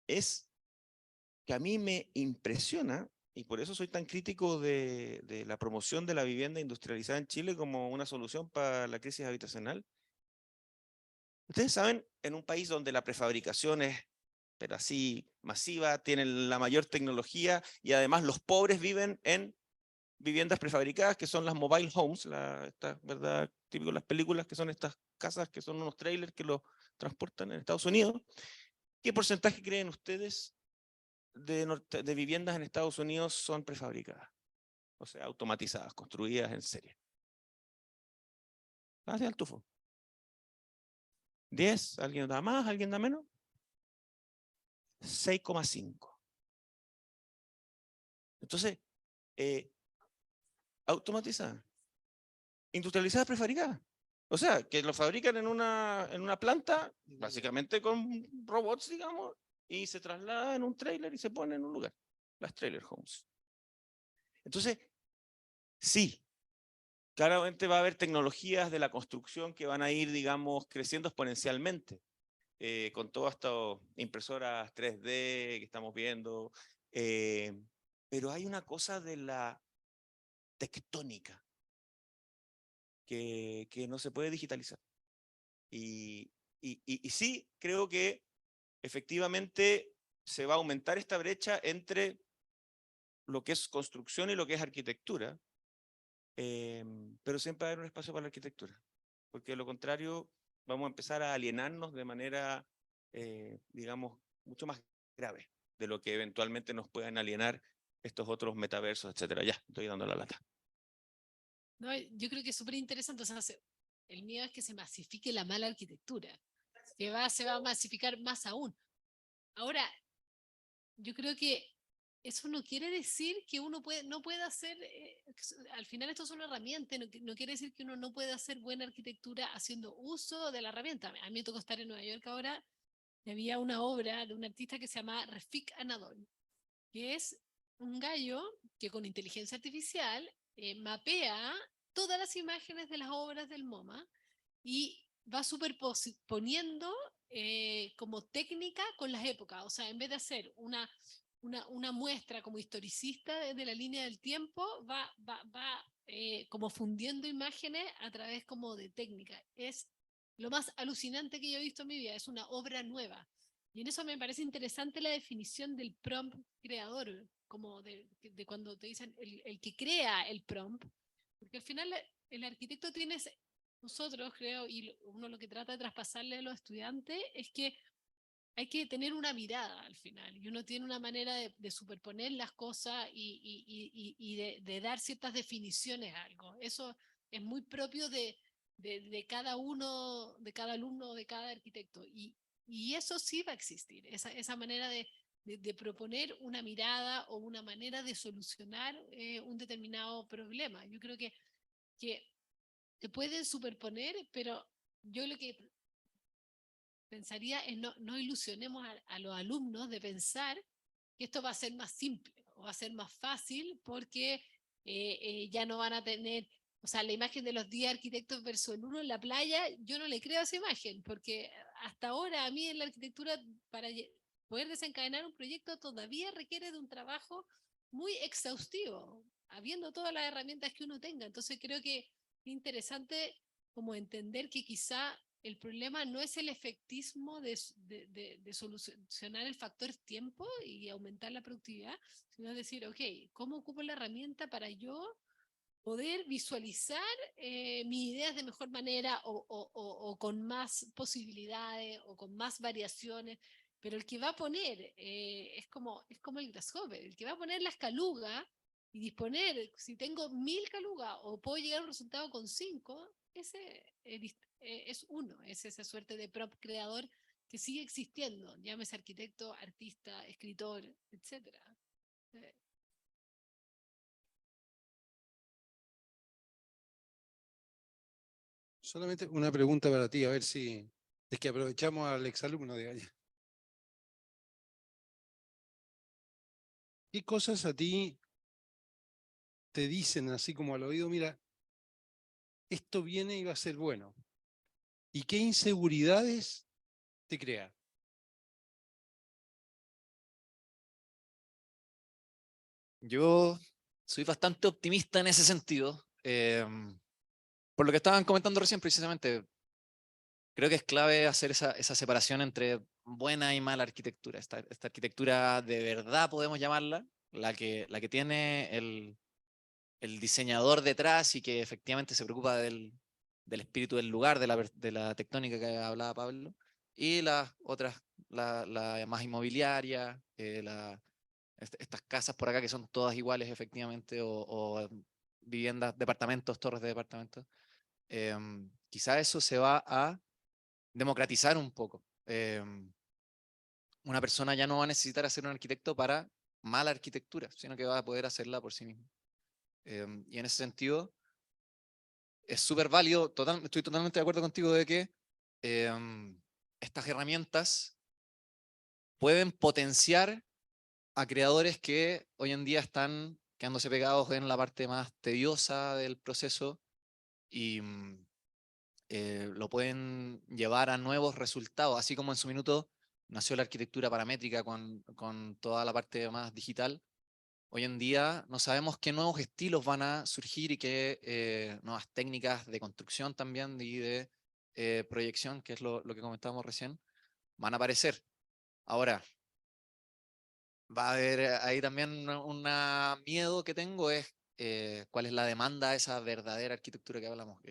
es que a mí me impresiona, y por eso soy tan crítico de la promoción de la vivienda industrializada en Chile como una solución para la crisis habitacional. Ustedes saben, en un país donde la prefabricación es, pero así, masiva, tienen la mayor tecnología y además los pobres viven en viviendas prefabricadas, que son las mobile homes, ¿verdad? Típico de las películas, que son estas casas que son unos trailers que los transportan en Estados Unidos. ¿Qué porcentaje creen ustedes de viviendas en Estados Unidos son prefabricadas? O sea, automatizadas, construidas en serie. Hacia el tufo. 10, ¿alguien da más? ¿Alguien da menos? 6,5. Entonces, automatizada. Industrializada prefabricada. O sea, que lo fabrican en una planta, básicamente con robots, digamos, y se traslada en un trailer y se pone en un lugar. Las trailer homes. Entonces, sí, claramente va a haber tecnologías de la construcción que van a ir, digamos, creciendo exponencialmente. Con todas estas impresoras 3D que estamos viendo. Pero hay una cosa de la tectónica que no se puede digitalizar. Y sí, creo que efectivamente se va a aumentar esta brecha entre lo que es construcción y lo que es arquitectura, pero siempre va a haber un espacio para la arquitectura, porque de lo contrario vamos a empezar a alienarnos de manera, digamos, mucho más grave de lo que eventualmente nos puedan alienar estos otros metaversos, etcétera. Ya, estoy dando la lata. No, yo creo que es súper interesante. O sea, el miedo es que se masifique la mala arquitectura, se va a masificar más aún. Ahora, yo creo que eso no quiere decir que uno no pueda hacer, al final esto es una herramienta, no quiere decir que uno no pueda hacer buena arquitectura haciendo uso de la herramienta. A mí me tocó estar en Nueva York ahora y había una obra de un artista que se llama Refik Anadol, que es un gallo que con inteligencia artificial mapea todas las imágenes de las obras del MoMA y va superponiendo como técnica con las épocas. O sea, en vez de hacer una muestra como historicista de la línea del tiempo, va como fundiendo imágenes a través como de técnica. Es lo más alucinante que yo he visto en mi vida, es una obra nueva. Y en eso me parece interesante la definición del prompt creador, como de cuando te dicen el que crea el prompt, porque al final el arquitecto tiene, nosotros creo, y uno lo que trata de traspasarle a los estudiantes es que hay que tener una mirada al final, y uno tiene una manera de superponer las cosas y de dar ciertas definiciones a algo. Eso es muy propio de cada uno, de cada alumno, de cada arquitecto. Y eso sí va a existir, esa manera de proponer una mirada o una manera de solucionar un determinado problema. Yo creo que se pueden superponer, pero yo lo que pensaría es no ilusionemos a los alumnos de pensar que esto va a ser más simple o va a ser más fácil porque ya no van a tener, o sea, la imagen de los 10 arquitectos versus el uno en la playa, yo no le creo a esa imagen, porque hasta ahora a mí en la arquitectura, para poder desencadenar un proyecto, todavía requiere de un trabajo muy exhaustivo, habiendo todas las herramientas que uno tenga. Entonces creo que es interesante como entender que quizá el problema no es el efectismo de solucionar el factor tiempo y aumentar la productividad, sino decir, ok, ¿cómo ocupo la herramienta para yo poder visualizar mis ideas de mejor manera o con más posibilidades o con más variaciones? Pero el que va a poner, es como el grasshopper, el que va a poner las calugas y disponer, si tengo 1000 calugas o puedo llegar a un resultado con 5, ese es uno, es esa suerte de prop creador que sigue existiendo, llámese arquitecto, artista, escritor, etc. Solamente una pregunta para ti, a ver si es que aprovechamos al exalumno de allá. ¿Qué cosas a ti te dicen así como al oído, mira, esto viene y va a ser bueno? ¿Y qué inseguridades te crea? Yo soy bastante optimista en ese sentido. Por lo que estaban comentando recién, precisamente, creo que es clave hacer esa separación entre buena y mala arquitectura. Esta arquitectura de verdad podemos llamarla, la que tiene el diseñador detrás y que efectivamente se preocupa del espíritu del lugar, de la tectónica que hablaba Pablo, y las otras, la más inmobiliaria, estas casas por acá que son todas iguales efectivamente, o viviendas, departamentos, torres de departamentos. Quizá eso se va a democratizar un poco. Una persona ya no va a necesitar hacer un arquitecto para mala arquitectura, sino que va a poder hacerla por sí mismo. Y en ese sentido, es súper válido, estoy totalmente de acuerdo contigo de que estas herramientas pueden potenciar a creadores que hoy en día están quedándose pegados en la parte más tediosa del proceso y lo pueden llevar a nuevos resultados, así como en su minuto nació la arquitectura paramétrica con toda la parte más digital. Hoy en día no sabemos qué nuevos estilos van a surgir y qué nuevas técnicas de construcción también y de proyección, que es lo que comentábamos recién, van a aparecer. Ahora, va a haber ahí también un miedo que tengo es cuál es la demanda de esa verdadera arquitectura que hablamos.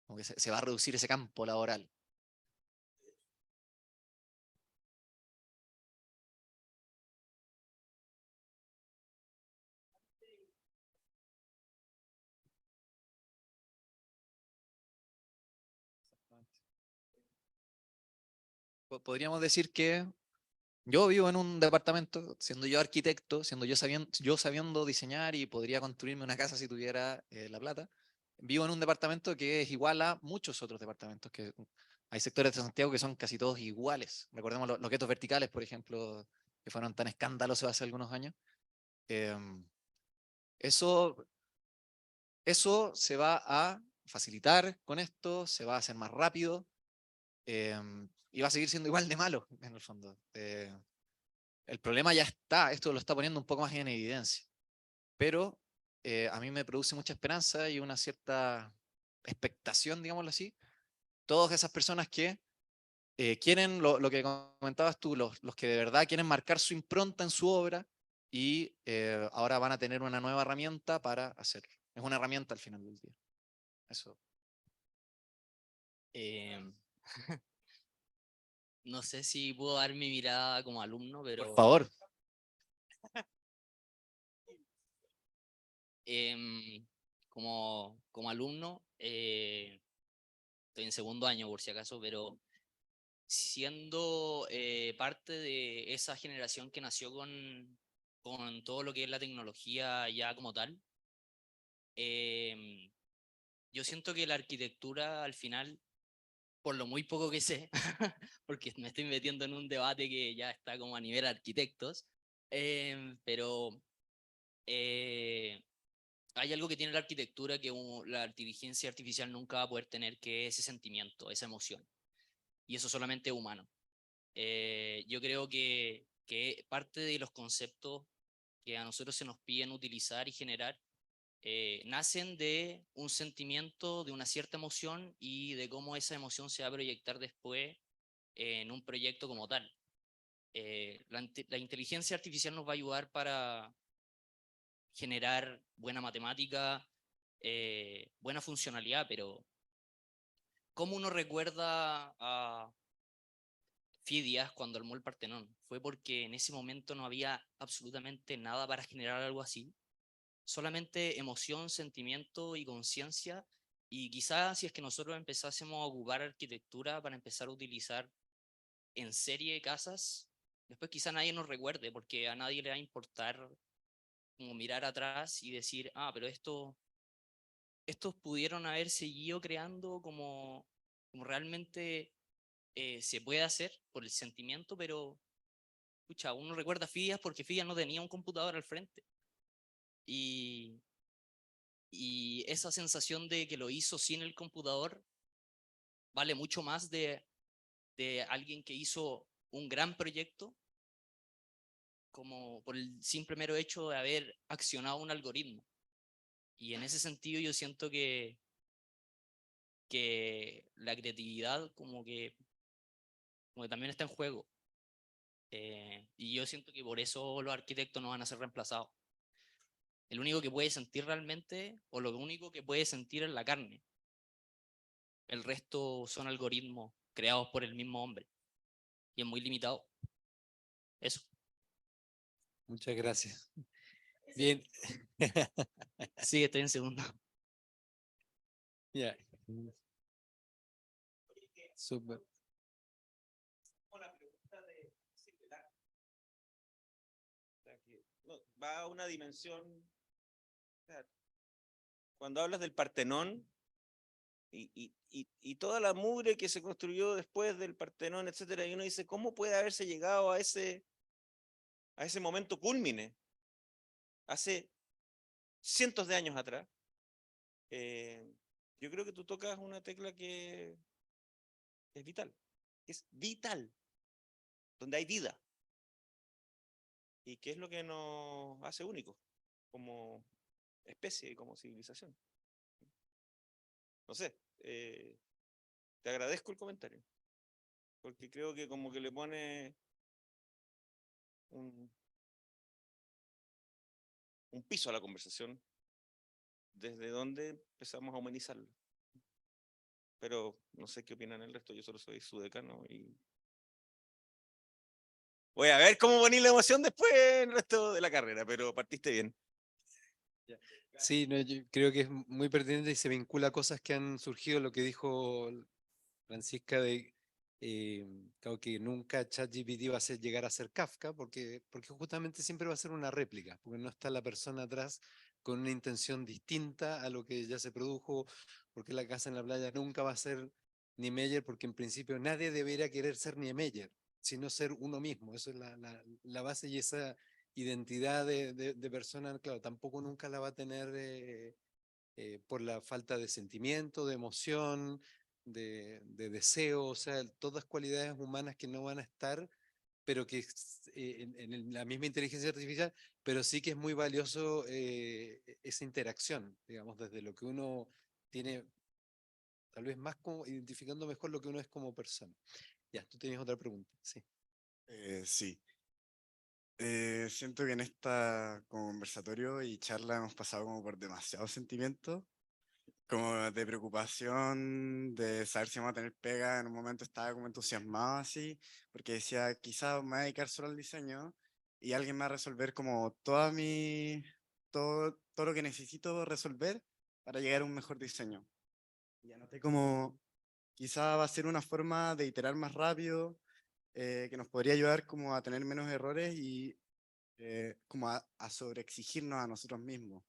Como que se va a reducir ese campo laboral. Podríamos decir que yo vivo en un departamento, siendo yo arquitecto, siendo yo sabiendo diseñar y podría construirme una casa si tuviera la plata. Vivo en un departamento que es igual a muchos otros departamentos, que hay sectores de Santiago que son casi todos iguales. Recordemos los guetos verticales, por ejemplo, que fueron tan escandalosos hace algunos años. Em, eso, eso se va a facilitar con esto, se va a hacer más rápido y va a seguir siendo igual de malo, en el fondo. El problema ya está, esto lo está poniendo un poco más en evidencia, pero a mí me produce mucha esperanza y una cierta expectación, digámoslo así. Todas esas personas que quieren lo que comentabas tú, los que de verdad quieren marcar su impronta en su obra y ahora van a tener una nueva herramienta para hacerlo. Es una herramienta al final del día. Eso. Em, no sé si puedo dar mi mirada como alumno, Por pero favor. como alumno, estoy en segundo año por si acaso, pero siendo parte de esa generación que nació con todo lo que es la tecnología ya como tal, em, yo siento que la arquitectura al final, por lo muy poco que sé, porque me estoy metiendo en un debate que ya está como a nivel arquitectos, pero hay algo que tiene la arquitectura que la inteligencia artificial nunca va a poder tener, que es ese sentimiento, esa emoción. Y eso solamente es humano. Yo creo que parte de los conceptos que a nosotros se nos piden utilizar y generar nacen de un sentimiento, de una cierta emoción y de cómo esa emoción se va a proyectar después en un proyecto como tal. La inteligencia artificial nos va a ayudar para generar buena matemática, buena funcionalidad, pero ¿cómo uno recuerda a Fidias cuando armó el Partenón? Fue porque en ese momento no había absolutamente nada para generar algo así, solamente emoción, sentimiento y conciencia, y quizás si es que nosotros empezásemos a ocupar arquitectura para empezar a utilizar en serie casas, después quizá nadie nos recuerde, porque a nadie le va a importar como mirar atrás y decir, ah, pero estos pudieron haber seguido creando como realmente se puede hacer por el sentimiento, pero Escucha, uno recuerda a Fidias porque Fidias no tenía un computador al frente. Y esa sensación de que lo hizo sin el computador vale mucho más de alguien que hizo un gran proyecto como por el simple mero hecho de haber accionado un algoritmo. Y en ese sentido yo siento que la creatividad como que también está en juego. Y yo siento que por eso los arquitectos no van a ser reemplazados. El único que puede sentir realmente, o lo único que puede sentir es la carne. El resto son algoritmos creados por el mismo hombre. Y es muy limitado. Eso. Muchas gracias. Bien. Sí, estoy en segundo. Ya. Súper. Va a una dimensión. O sea, cuando hablas del Partenón y toda la mugre que se construyó después del Partenón, etcétera, y uno dice, ¿cómo puede haberse llegado a ese momento cúlmine? Hace cientos de años atrás. Yo creo que tú tocas una tecla que es vital. Es vital. Donde hay vida. ¿Y qué es lo que nos hace únicos como especie y como civilización? No sé, te agradezco el comentario, porque creo que como que le pone un piso a la conversación, desde donde empezamos a humanizarlo. Pero no sé qué opinan el resto, yo solo soy su decano y voy a ver cómo poní la emoción después en el resto de la carrera, pero partiste bien. Sí, no, yo creo que es muy pertinente y se vincula a cosas que han surgido, lo que dijo Francisca de claro, que nunca ChatGPT va a llegar a ser Kafka, porque justamente siempre va a ser una réplica, porque no está la persona atrás con una intención distinta a lo que ya se produjo, porque la casa en la playa nunca va a ser Niemeyer, porque en principio nadie debería querer ser Niemeyer, sino ser uno mismo. Eso es la base y esa identidad de persona, claro, tampoco nunca la va a tener por la falta de sentimiento, de emoción, de deseo, o sea, todas cualidades humanas que no van a estar, pero que en la misma inteligencia artificial, pero sí que es muy valioso esa interacción, digamos, desde lo que uno tiene, tal vez más como identificando mejor lo que uno es como persona. Ya, tú tienes otra pregunta, sí. Sí. Siento que en esta conversatorio y charla hemos pasado como por demasiados sentimientos, como de preocupación, de saber si vamos a tener pega. En un momento estaba como entusiasmado así, porque decía, quizás me voy a dedicar solo al diseño y alguien me va a resolver como todo lo que necesito resolver para llegar a un mejor diseño. Y anoté como, quizá va a ser una forma de iterar más rápido, que nos podría ayudar como a tener menos errores y como a sobreexigirnos a nosotros mismos.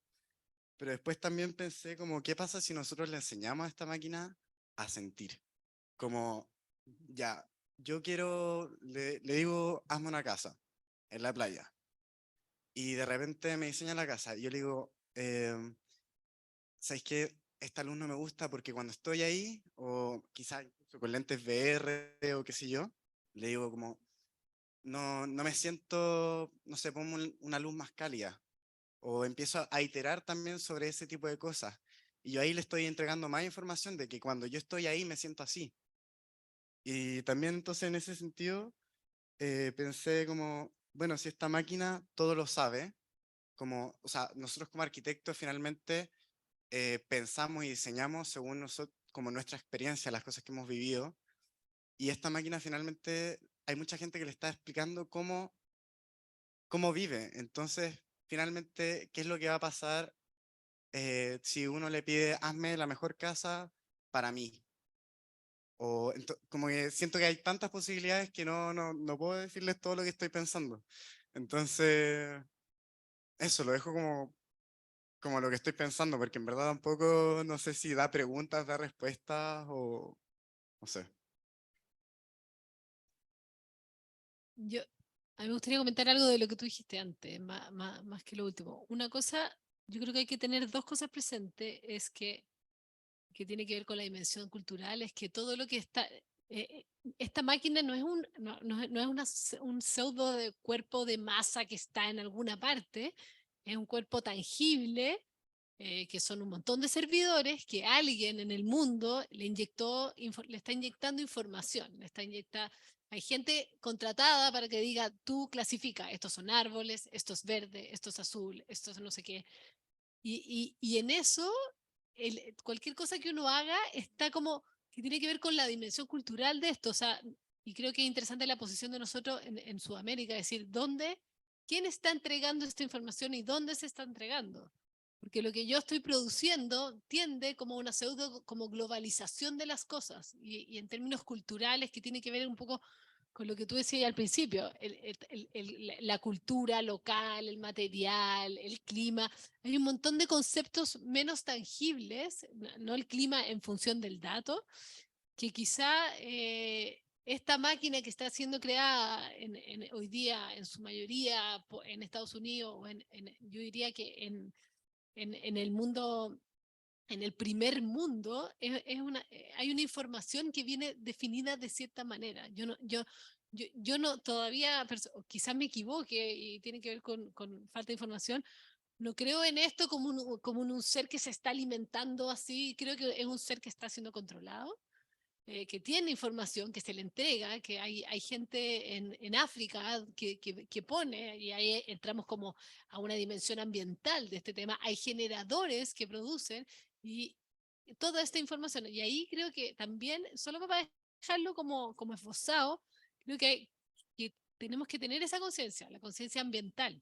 Pero después también pensé como, ¿qué pasa si nosotros le enseñamos a esta máquina a sentir? Como, ya, yo quiero, le digo, hazme una casa en la playa. Y de repente me diseña la casa y yo le digo, ¿sabes qué? Esta luz no me gusta porque cuando estoy ahí, o quizás con lentes VR o qué sé yo, le digo como, no me siento, no sé, pongo una luz más cálida. O empiezo a iterar también sobre ese tipo de cosas. Y yo ahí le estoy entregando más información de que cuando yo estoy ahí me siento así. Y también entonces en ese sentido pensé como, bueno, si esta máquina todo lo sabe, como, o sea, nosotros como arquitectos finalmente pensamos y diseñamos según nosotros, como nuestra experiencia, las cosas que hemos vivido. Y esta máquina finalmente hay mucha gente que le está explicando cómo vive. Entonces, finalmente, ¿qué es lo que va a pasar si uno le pide, hazme la mejor casa para mí? O como que siento que hay tantas posibilidades que no puedo decirles todo lo que estoy pensando. Entonces, eso lo dejo como lo que estoy pensando, porque en verdad tampoco no sé si da preguntas, da respuestas o no sé. Yo, A mí me gustaría comentar algo de lo que tú dijiste antes, más que lo último. Una cosa, yo creo que hay que tener dos cosas presentes, es que tiene que ver con la dimensión cultural, es que todo lo que está... esta máquina no es un pseudo de cuerpo de masa que está en alguna parte, es un cuerpo tangible, que son un montón de servidores que alguien en el mundo le está inyectando información, hay gente contratada para que diga, tú clasifica, estos son árboles, esto es verde, esto es azul, esto es no sé qué. Y en eso, cualquier cosa que uno haga está como, que tiene que ver con la dimensión cultural de esto. O sea, y creo que es interesante la posición de nosotros en Sudamérica, es decir, quién está entregando esta información y dónde se está entregando. Porque lo que yo estoy produciendo tiende como una pseudo, como globalización de las cosas, y en términos culturales que tiene que ver un poco con lo que tú decías al principio, la cultura local, el material, el clima. Hay un montón de conceptos menos tangibles, no el clima en función del dato, que quizá esta máquina que está siendo creada hoy día en su mayoría en Estados Unidos, o yo diría que en el mundo, en el primer mundo, hay una información que viene definida de cierta manera. Yo no todavía, quizás me equivoque y tiene que ver con falta de información, no creo en esto como un ser que se está alimentando así, creo que es un ser que está siendo controlado, que tiene información, que se le entrega, que hay gente en África que pone, y ahí entramos como a una dimensión ambiental de este tema, hay generadores que producen y toda esta información. Y ahí creo que también, solo para dejarlo como esbozado, creo que tenemos que tener esa conciencia, la conciencia ambiental.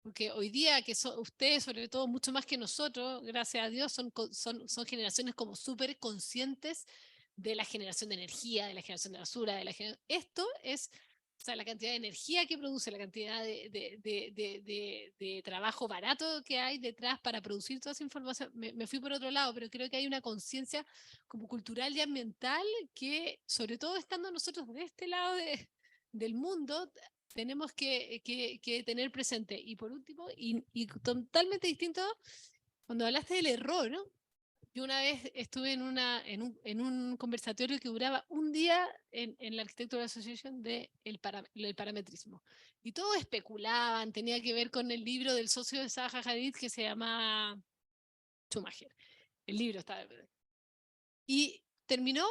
Porque hoy día, ustedes, sobre todo, mucho más que nosotros, gracias a Dios, son generaciones como súper conscientes de la generación de energía, de la generación de basura, esto es, o sea, la cantidad de energía que produce, la cantidad de trabajo barato que hay detrás para producir toda esa información. Me fui por otro lado, pero creo que hay una conciencia como cultural y ambiental que, sobre todo estando nosotros de este lado del mundo, tenemos que tener presente. Y por último, y totalmente distinto, cuando hablaste del error, ¿no? Yo una vez estuve en un conversatorio que duraba un día en la Architectural Association del parametrismo. Y todos especulaban, tenía que ver con el libro del socio de Zaha Hadid que se llama Schumacher. El libro estaba... Y terminó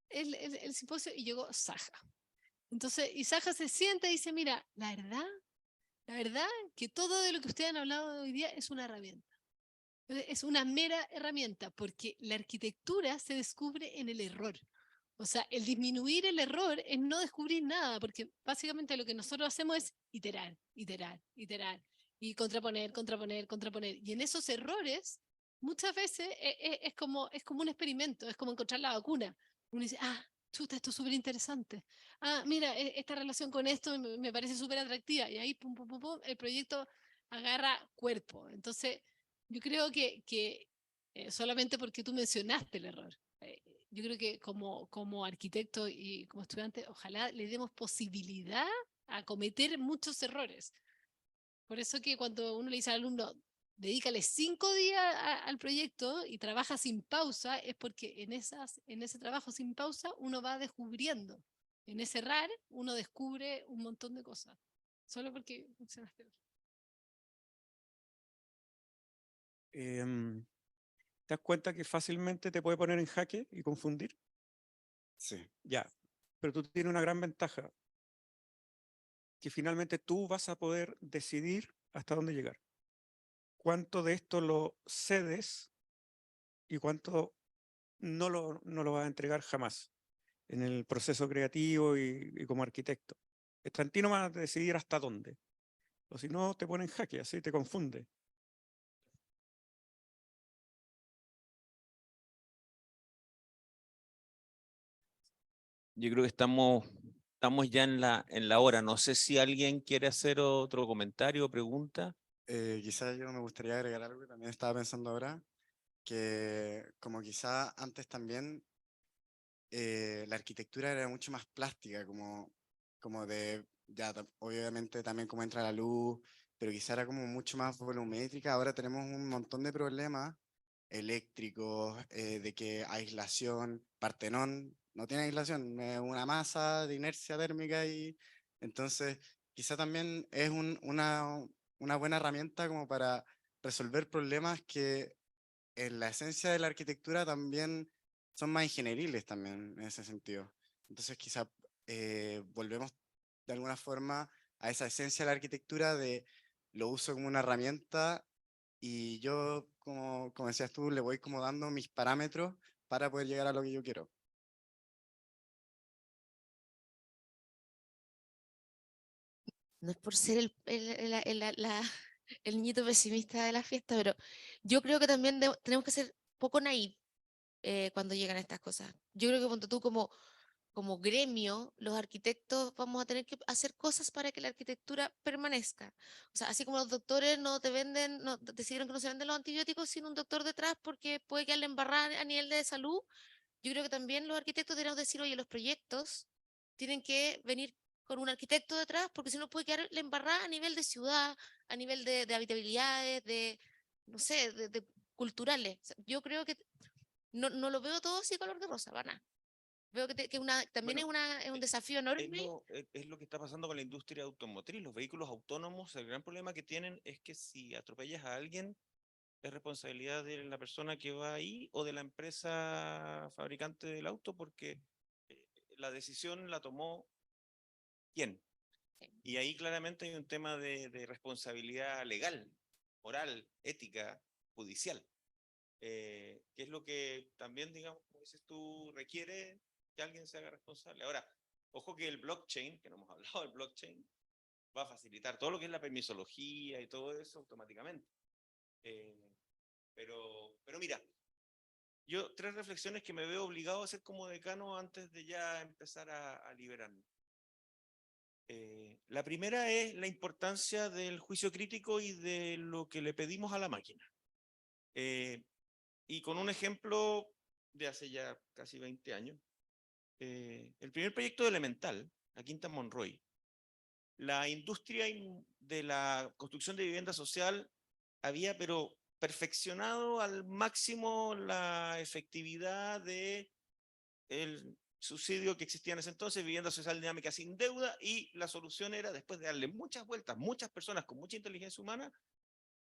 el simposio y llegó Zaha. Entonces, y Zaha se sienta y dice, mira, la verdad que todo de lo que ustedes han hablado hoy día es una herramienta. Es una mera herramienta, porque la arquitectura se descubre en el error. O sea, el disminuir el error es no descubrir nada, porque básicamente lo que nosotros hacemos es iterar, iterar, iterar, y contraponer, contraponer, contraponer. Y en esos errores, muchas veces es como un experimento, es como encontrar la vacuna. Uno dice, chuta, esto es súper interesante. Mira, esta relación con esto me parece súper atractiva. Y ahí, pum, pum, pum, pum, el proyecto agarra cuerpo. Entonces, yo creo que solamente porque tú mencionaste el error, yo creo que como arquitecto y como estudiante, ojalá le demos posibilidad a cometer muchos errores. Por eso que cuando uno le dice al alumno, dedícale 5 días al proyecto y trabaja sin pausa, es porque en ese trabajo sin pausa uno va descubriendo. En ese errar uno descubre un montón de cosas. Solo porque mencionaste. ¿Te das cuenta que fácilmente te puede poner en jaque y confundir? Sí. Ya, pero tú tienes una gran ventaja, que finalmente tú vas a poder decidir hasta dónde llegar. Cuánto de esto lo cedes y cuánto no lo vas a entregar jamás en el proceso creativo y como arquitecto. Está en ti nomás de decidir hasta dónde. O si no, te pone en jaque, así te confunde. Yo creo que estamos ya en la hora. No sé si alguien quiere hacer otro comentario o pregunta. Quizás yo me gustaría agregar algo que también estaba pensando ahora, que como quizá antes también la arquitectura era mucho más plástica, como de ya obviamente también cómo entra la luz, pero quizá era como mucho más volumétrica. Ahora tenemos un montón de problemas eléctricos, de que aislación, Partenón no tiene aislación, es una masa de inercia térmica y entonces quizá también es una buena herramienta como para resolver problemas que en la esencia de la arquitectura también son más ingenieriles también en ese sentido. Entonces quizá volvemos de alguna forma a esa esencia de la arquitectura de lo uso como una herramienta y yo, como decías tú, le voy como dando mis parámetros para poder llegar a lo que yo quiero. No es por ser el niñito pesimista de la fiesta, pero yo creo que también tenemos que ser poco naif cuando llegan estas cosas. Yo creo que ponte tú como gremio, los arquitectos vamos a tener que hacer cosas para que la arquitectura permanezca. O sea, así como los doctores no te venden, no, te decidieron que no se venden los antibióticos sin un doctor detrás porque puede quedarle embarrada a nivel de salud, yo creo que también los arquitectos deberíamos decir, oye, los proyectos tienen que venir con un arquitecto detrás porque si no puede quedar la embarrada a nivel de ciudad, a nivel de habitabilidades, no sé, de culturales. O sea, yo creo que no lo veo todo así color de rosa, van a. Veo también Bueno, es un desafío Es enorme. es lo que está pasando con la industria automotriz. Los vehículos autónomos, el gran problema que tienen es que si atropellas a alguien, es responsabilidad de la persona que va ahí o de la empresa fabricante del auto, porque la decisión la tomó quién. Y ahí claramente hay un tema de responsabilidad legal, moral, ética, judicial, que es lo que también, digamos, como dices tú, requiere que alguien se haga responsable. Ahora, ojo que el blockchain, que no hemos hablado del blockchain, va a facilitar todo lo que es la permisología y todo eso automáticamente. Pero mira, yo tres reflexiones que me veo obligado a hacer como decano antes de ya empezar a liberarme. La primera es la importancia del juicio crítico y de lo que le pedimos a la máquina. Y con un ejemplo de hace ya casi 20 años, el primer proyecto de Elemental, la Quinta Monroy, la industria de la construcción de vivienda social había pero perfeccionado al máximo la efectividad de el subsidio que existía en ese entonces, vivienda social dinámica sin deuda, y la solución era, después de darle muchas vueltas, muchas personas con mucha inteligencia humana,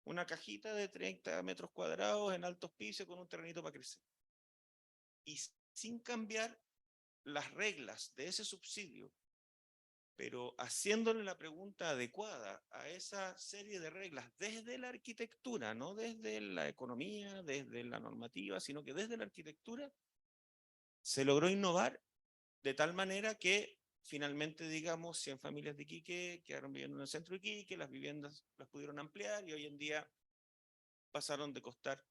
una cajita de 30 metros cuadrados en altos pisos con un terrenito para crecer. Y sin cambiar las reglas de ese subsidio, pero haciéndole la pregunta adecuada a esa serie de reglas desde la arquitectura, no desde la economía, desde la normativa, sino que desde la arquitectura, se logró innovar de tal manera que finalmente, digamos, 100 familias de Iquique quedaron viviendo en el centro de Iquique, las viviendas las pudieron ampliar y hoy en día pasaron de costar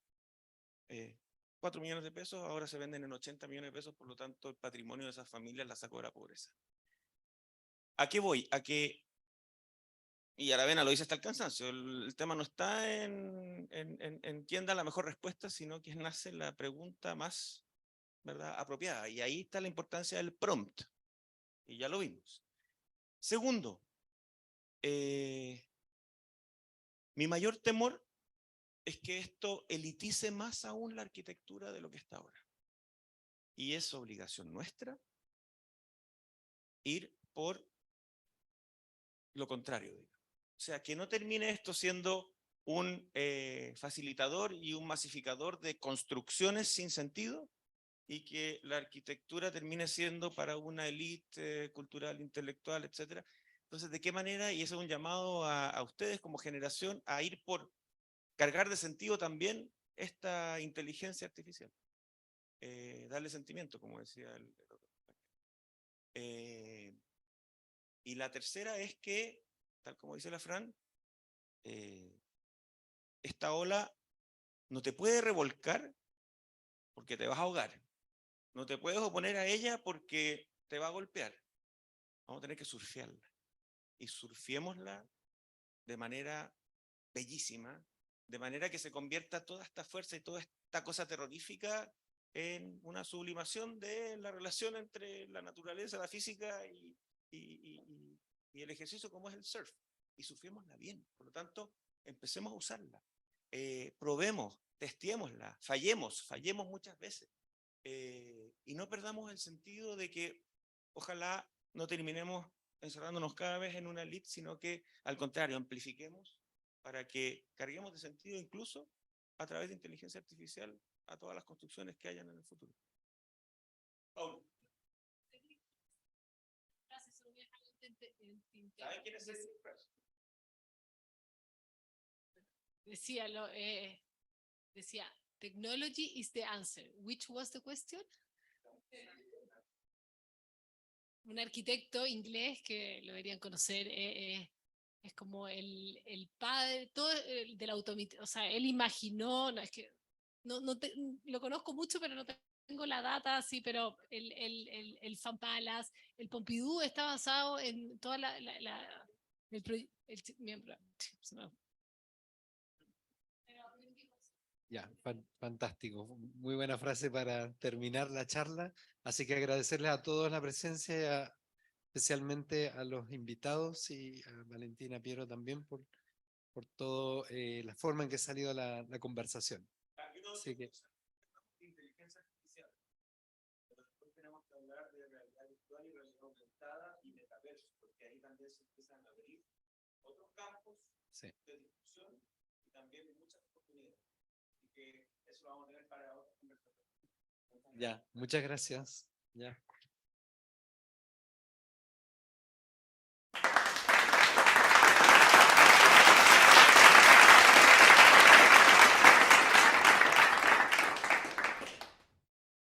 4 millones de pesos, ahora se venden en 80 millones de pesos, por lo tanto el patrimonio de esas familias la sacó de la pobreza. ¿A qué voy? A que, y Aravena lo dice hasta el cansancio, el tema no está en quién da la mejor respuesta, sino quién hace la pregunta más, ¿verdad?, apropiada. Y ahí está la importancia del prompt. Y ya lo vimos. Segundo, mi mayor temor es que esto elitice más aún la arquitectura de lo que está ahora. Y es obligación nuestra ir por lo contrario. O sea, que no termine esto siendo un facilitador y un masificador de construcciones sin sentido, y que la arquitectura termine siendo para una élite cultural, intelectual, etcétera. Entonces, ¿de qué manera? Y eso es un llamado a ustedes como generación a ir por cargar de sentido también esta inteligencia artificial. Darle sentimiento, como decía el otro. Y la tercera es que, tal como dice la Fran, esta ola no te puede revolcar porque te vas a ahogar. No te puedes oponer a ella porque te va a golpear. Vamos a tener que surfearla. Y surfiémosla de manera bellísima, de manera que se convierta toda esta fuerza y toda esta cosa terrorífica en una sublimación de la relación entre la naturaleza, la física y y el ejercicio como es el surf, y surfémosla bien. Por lo tanto, empecemos a usarla. Probemos, testeémosla, fallemos muchas veces. Y no perdamos el sentido de que ojalá no terminemos encerrándonos cada vez en una elite, sino que al contrario, amplifiquemos para que carguemos de sentido incluso a través de inteligencia artificial a todas las construcciones que hayan en el futuro. Paulo. ¿Saben quién es el experto? Decía, technology is the answer. Which was the question? Un arquitecto inglés que lo deberían conocer, es como el padre, todo del automatización, o sea, él imaginó, no, es que lo conozco mucho, pero no tengo la data así, pero el Fan Palace, el Pompidou está basado en toda miembro. Ya, fantástico. Muy buena frase para terminar la charla. Así que agradecerles a todos la presencia, especialmente a los invitados y a Valentina Piero también por toda la forma en que ha salido la conversación. Así que, Inteligencia artificial. Pero después tenemos que hablar de realidad virtual y realidad aumentada y metaverso, porque ahí también se empiezan a abrir otros campos sí. de discusión y también muchas oportunidades. Así que eso lo vamos a tener para otra conversación. Ya, muchas gracias. Ya.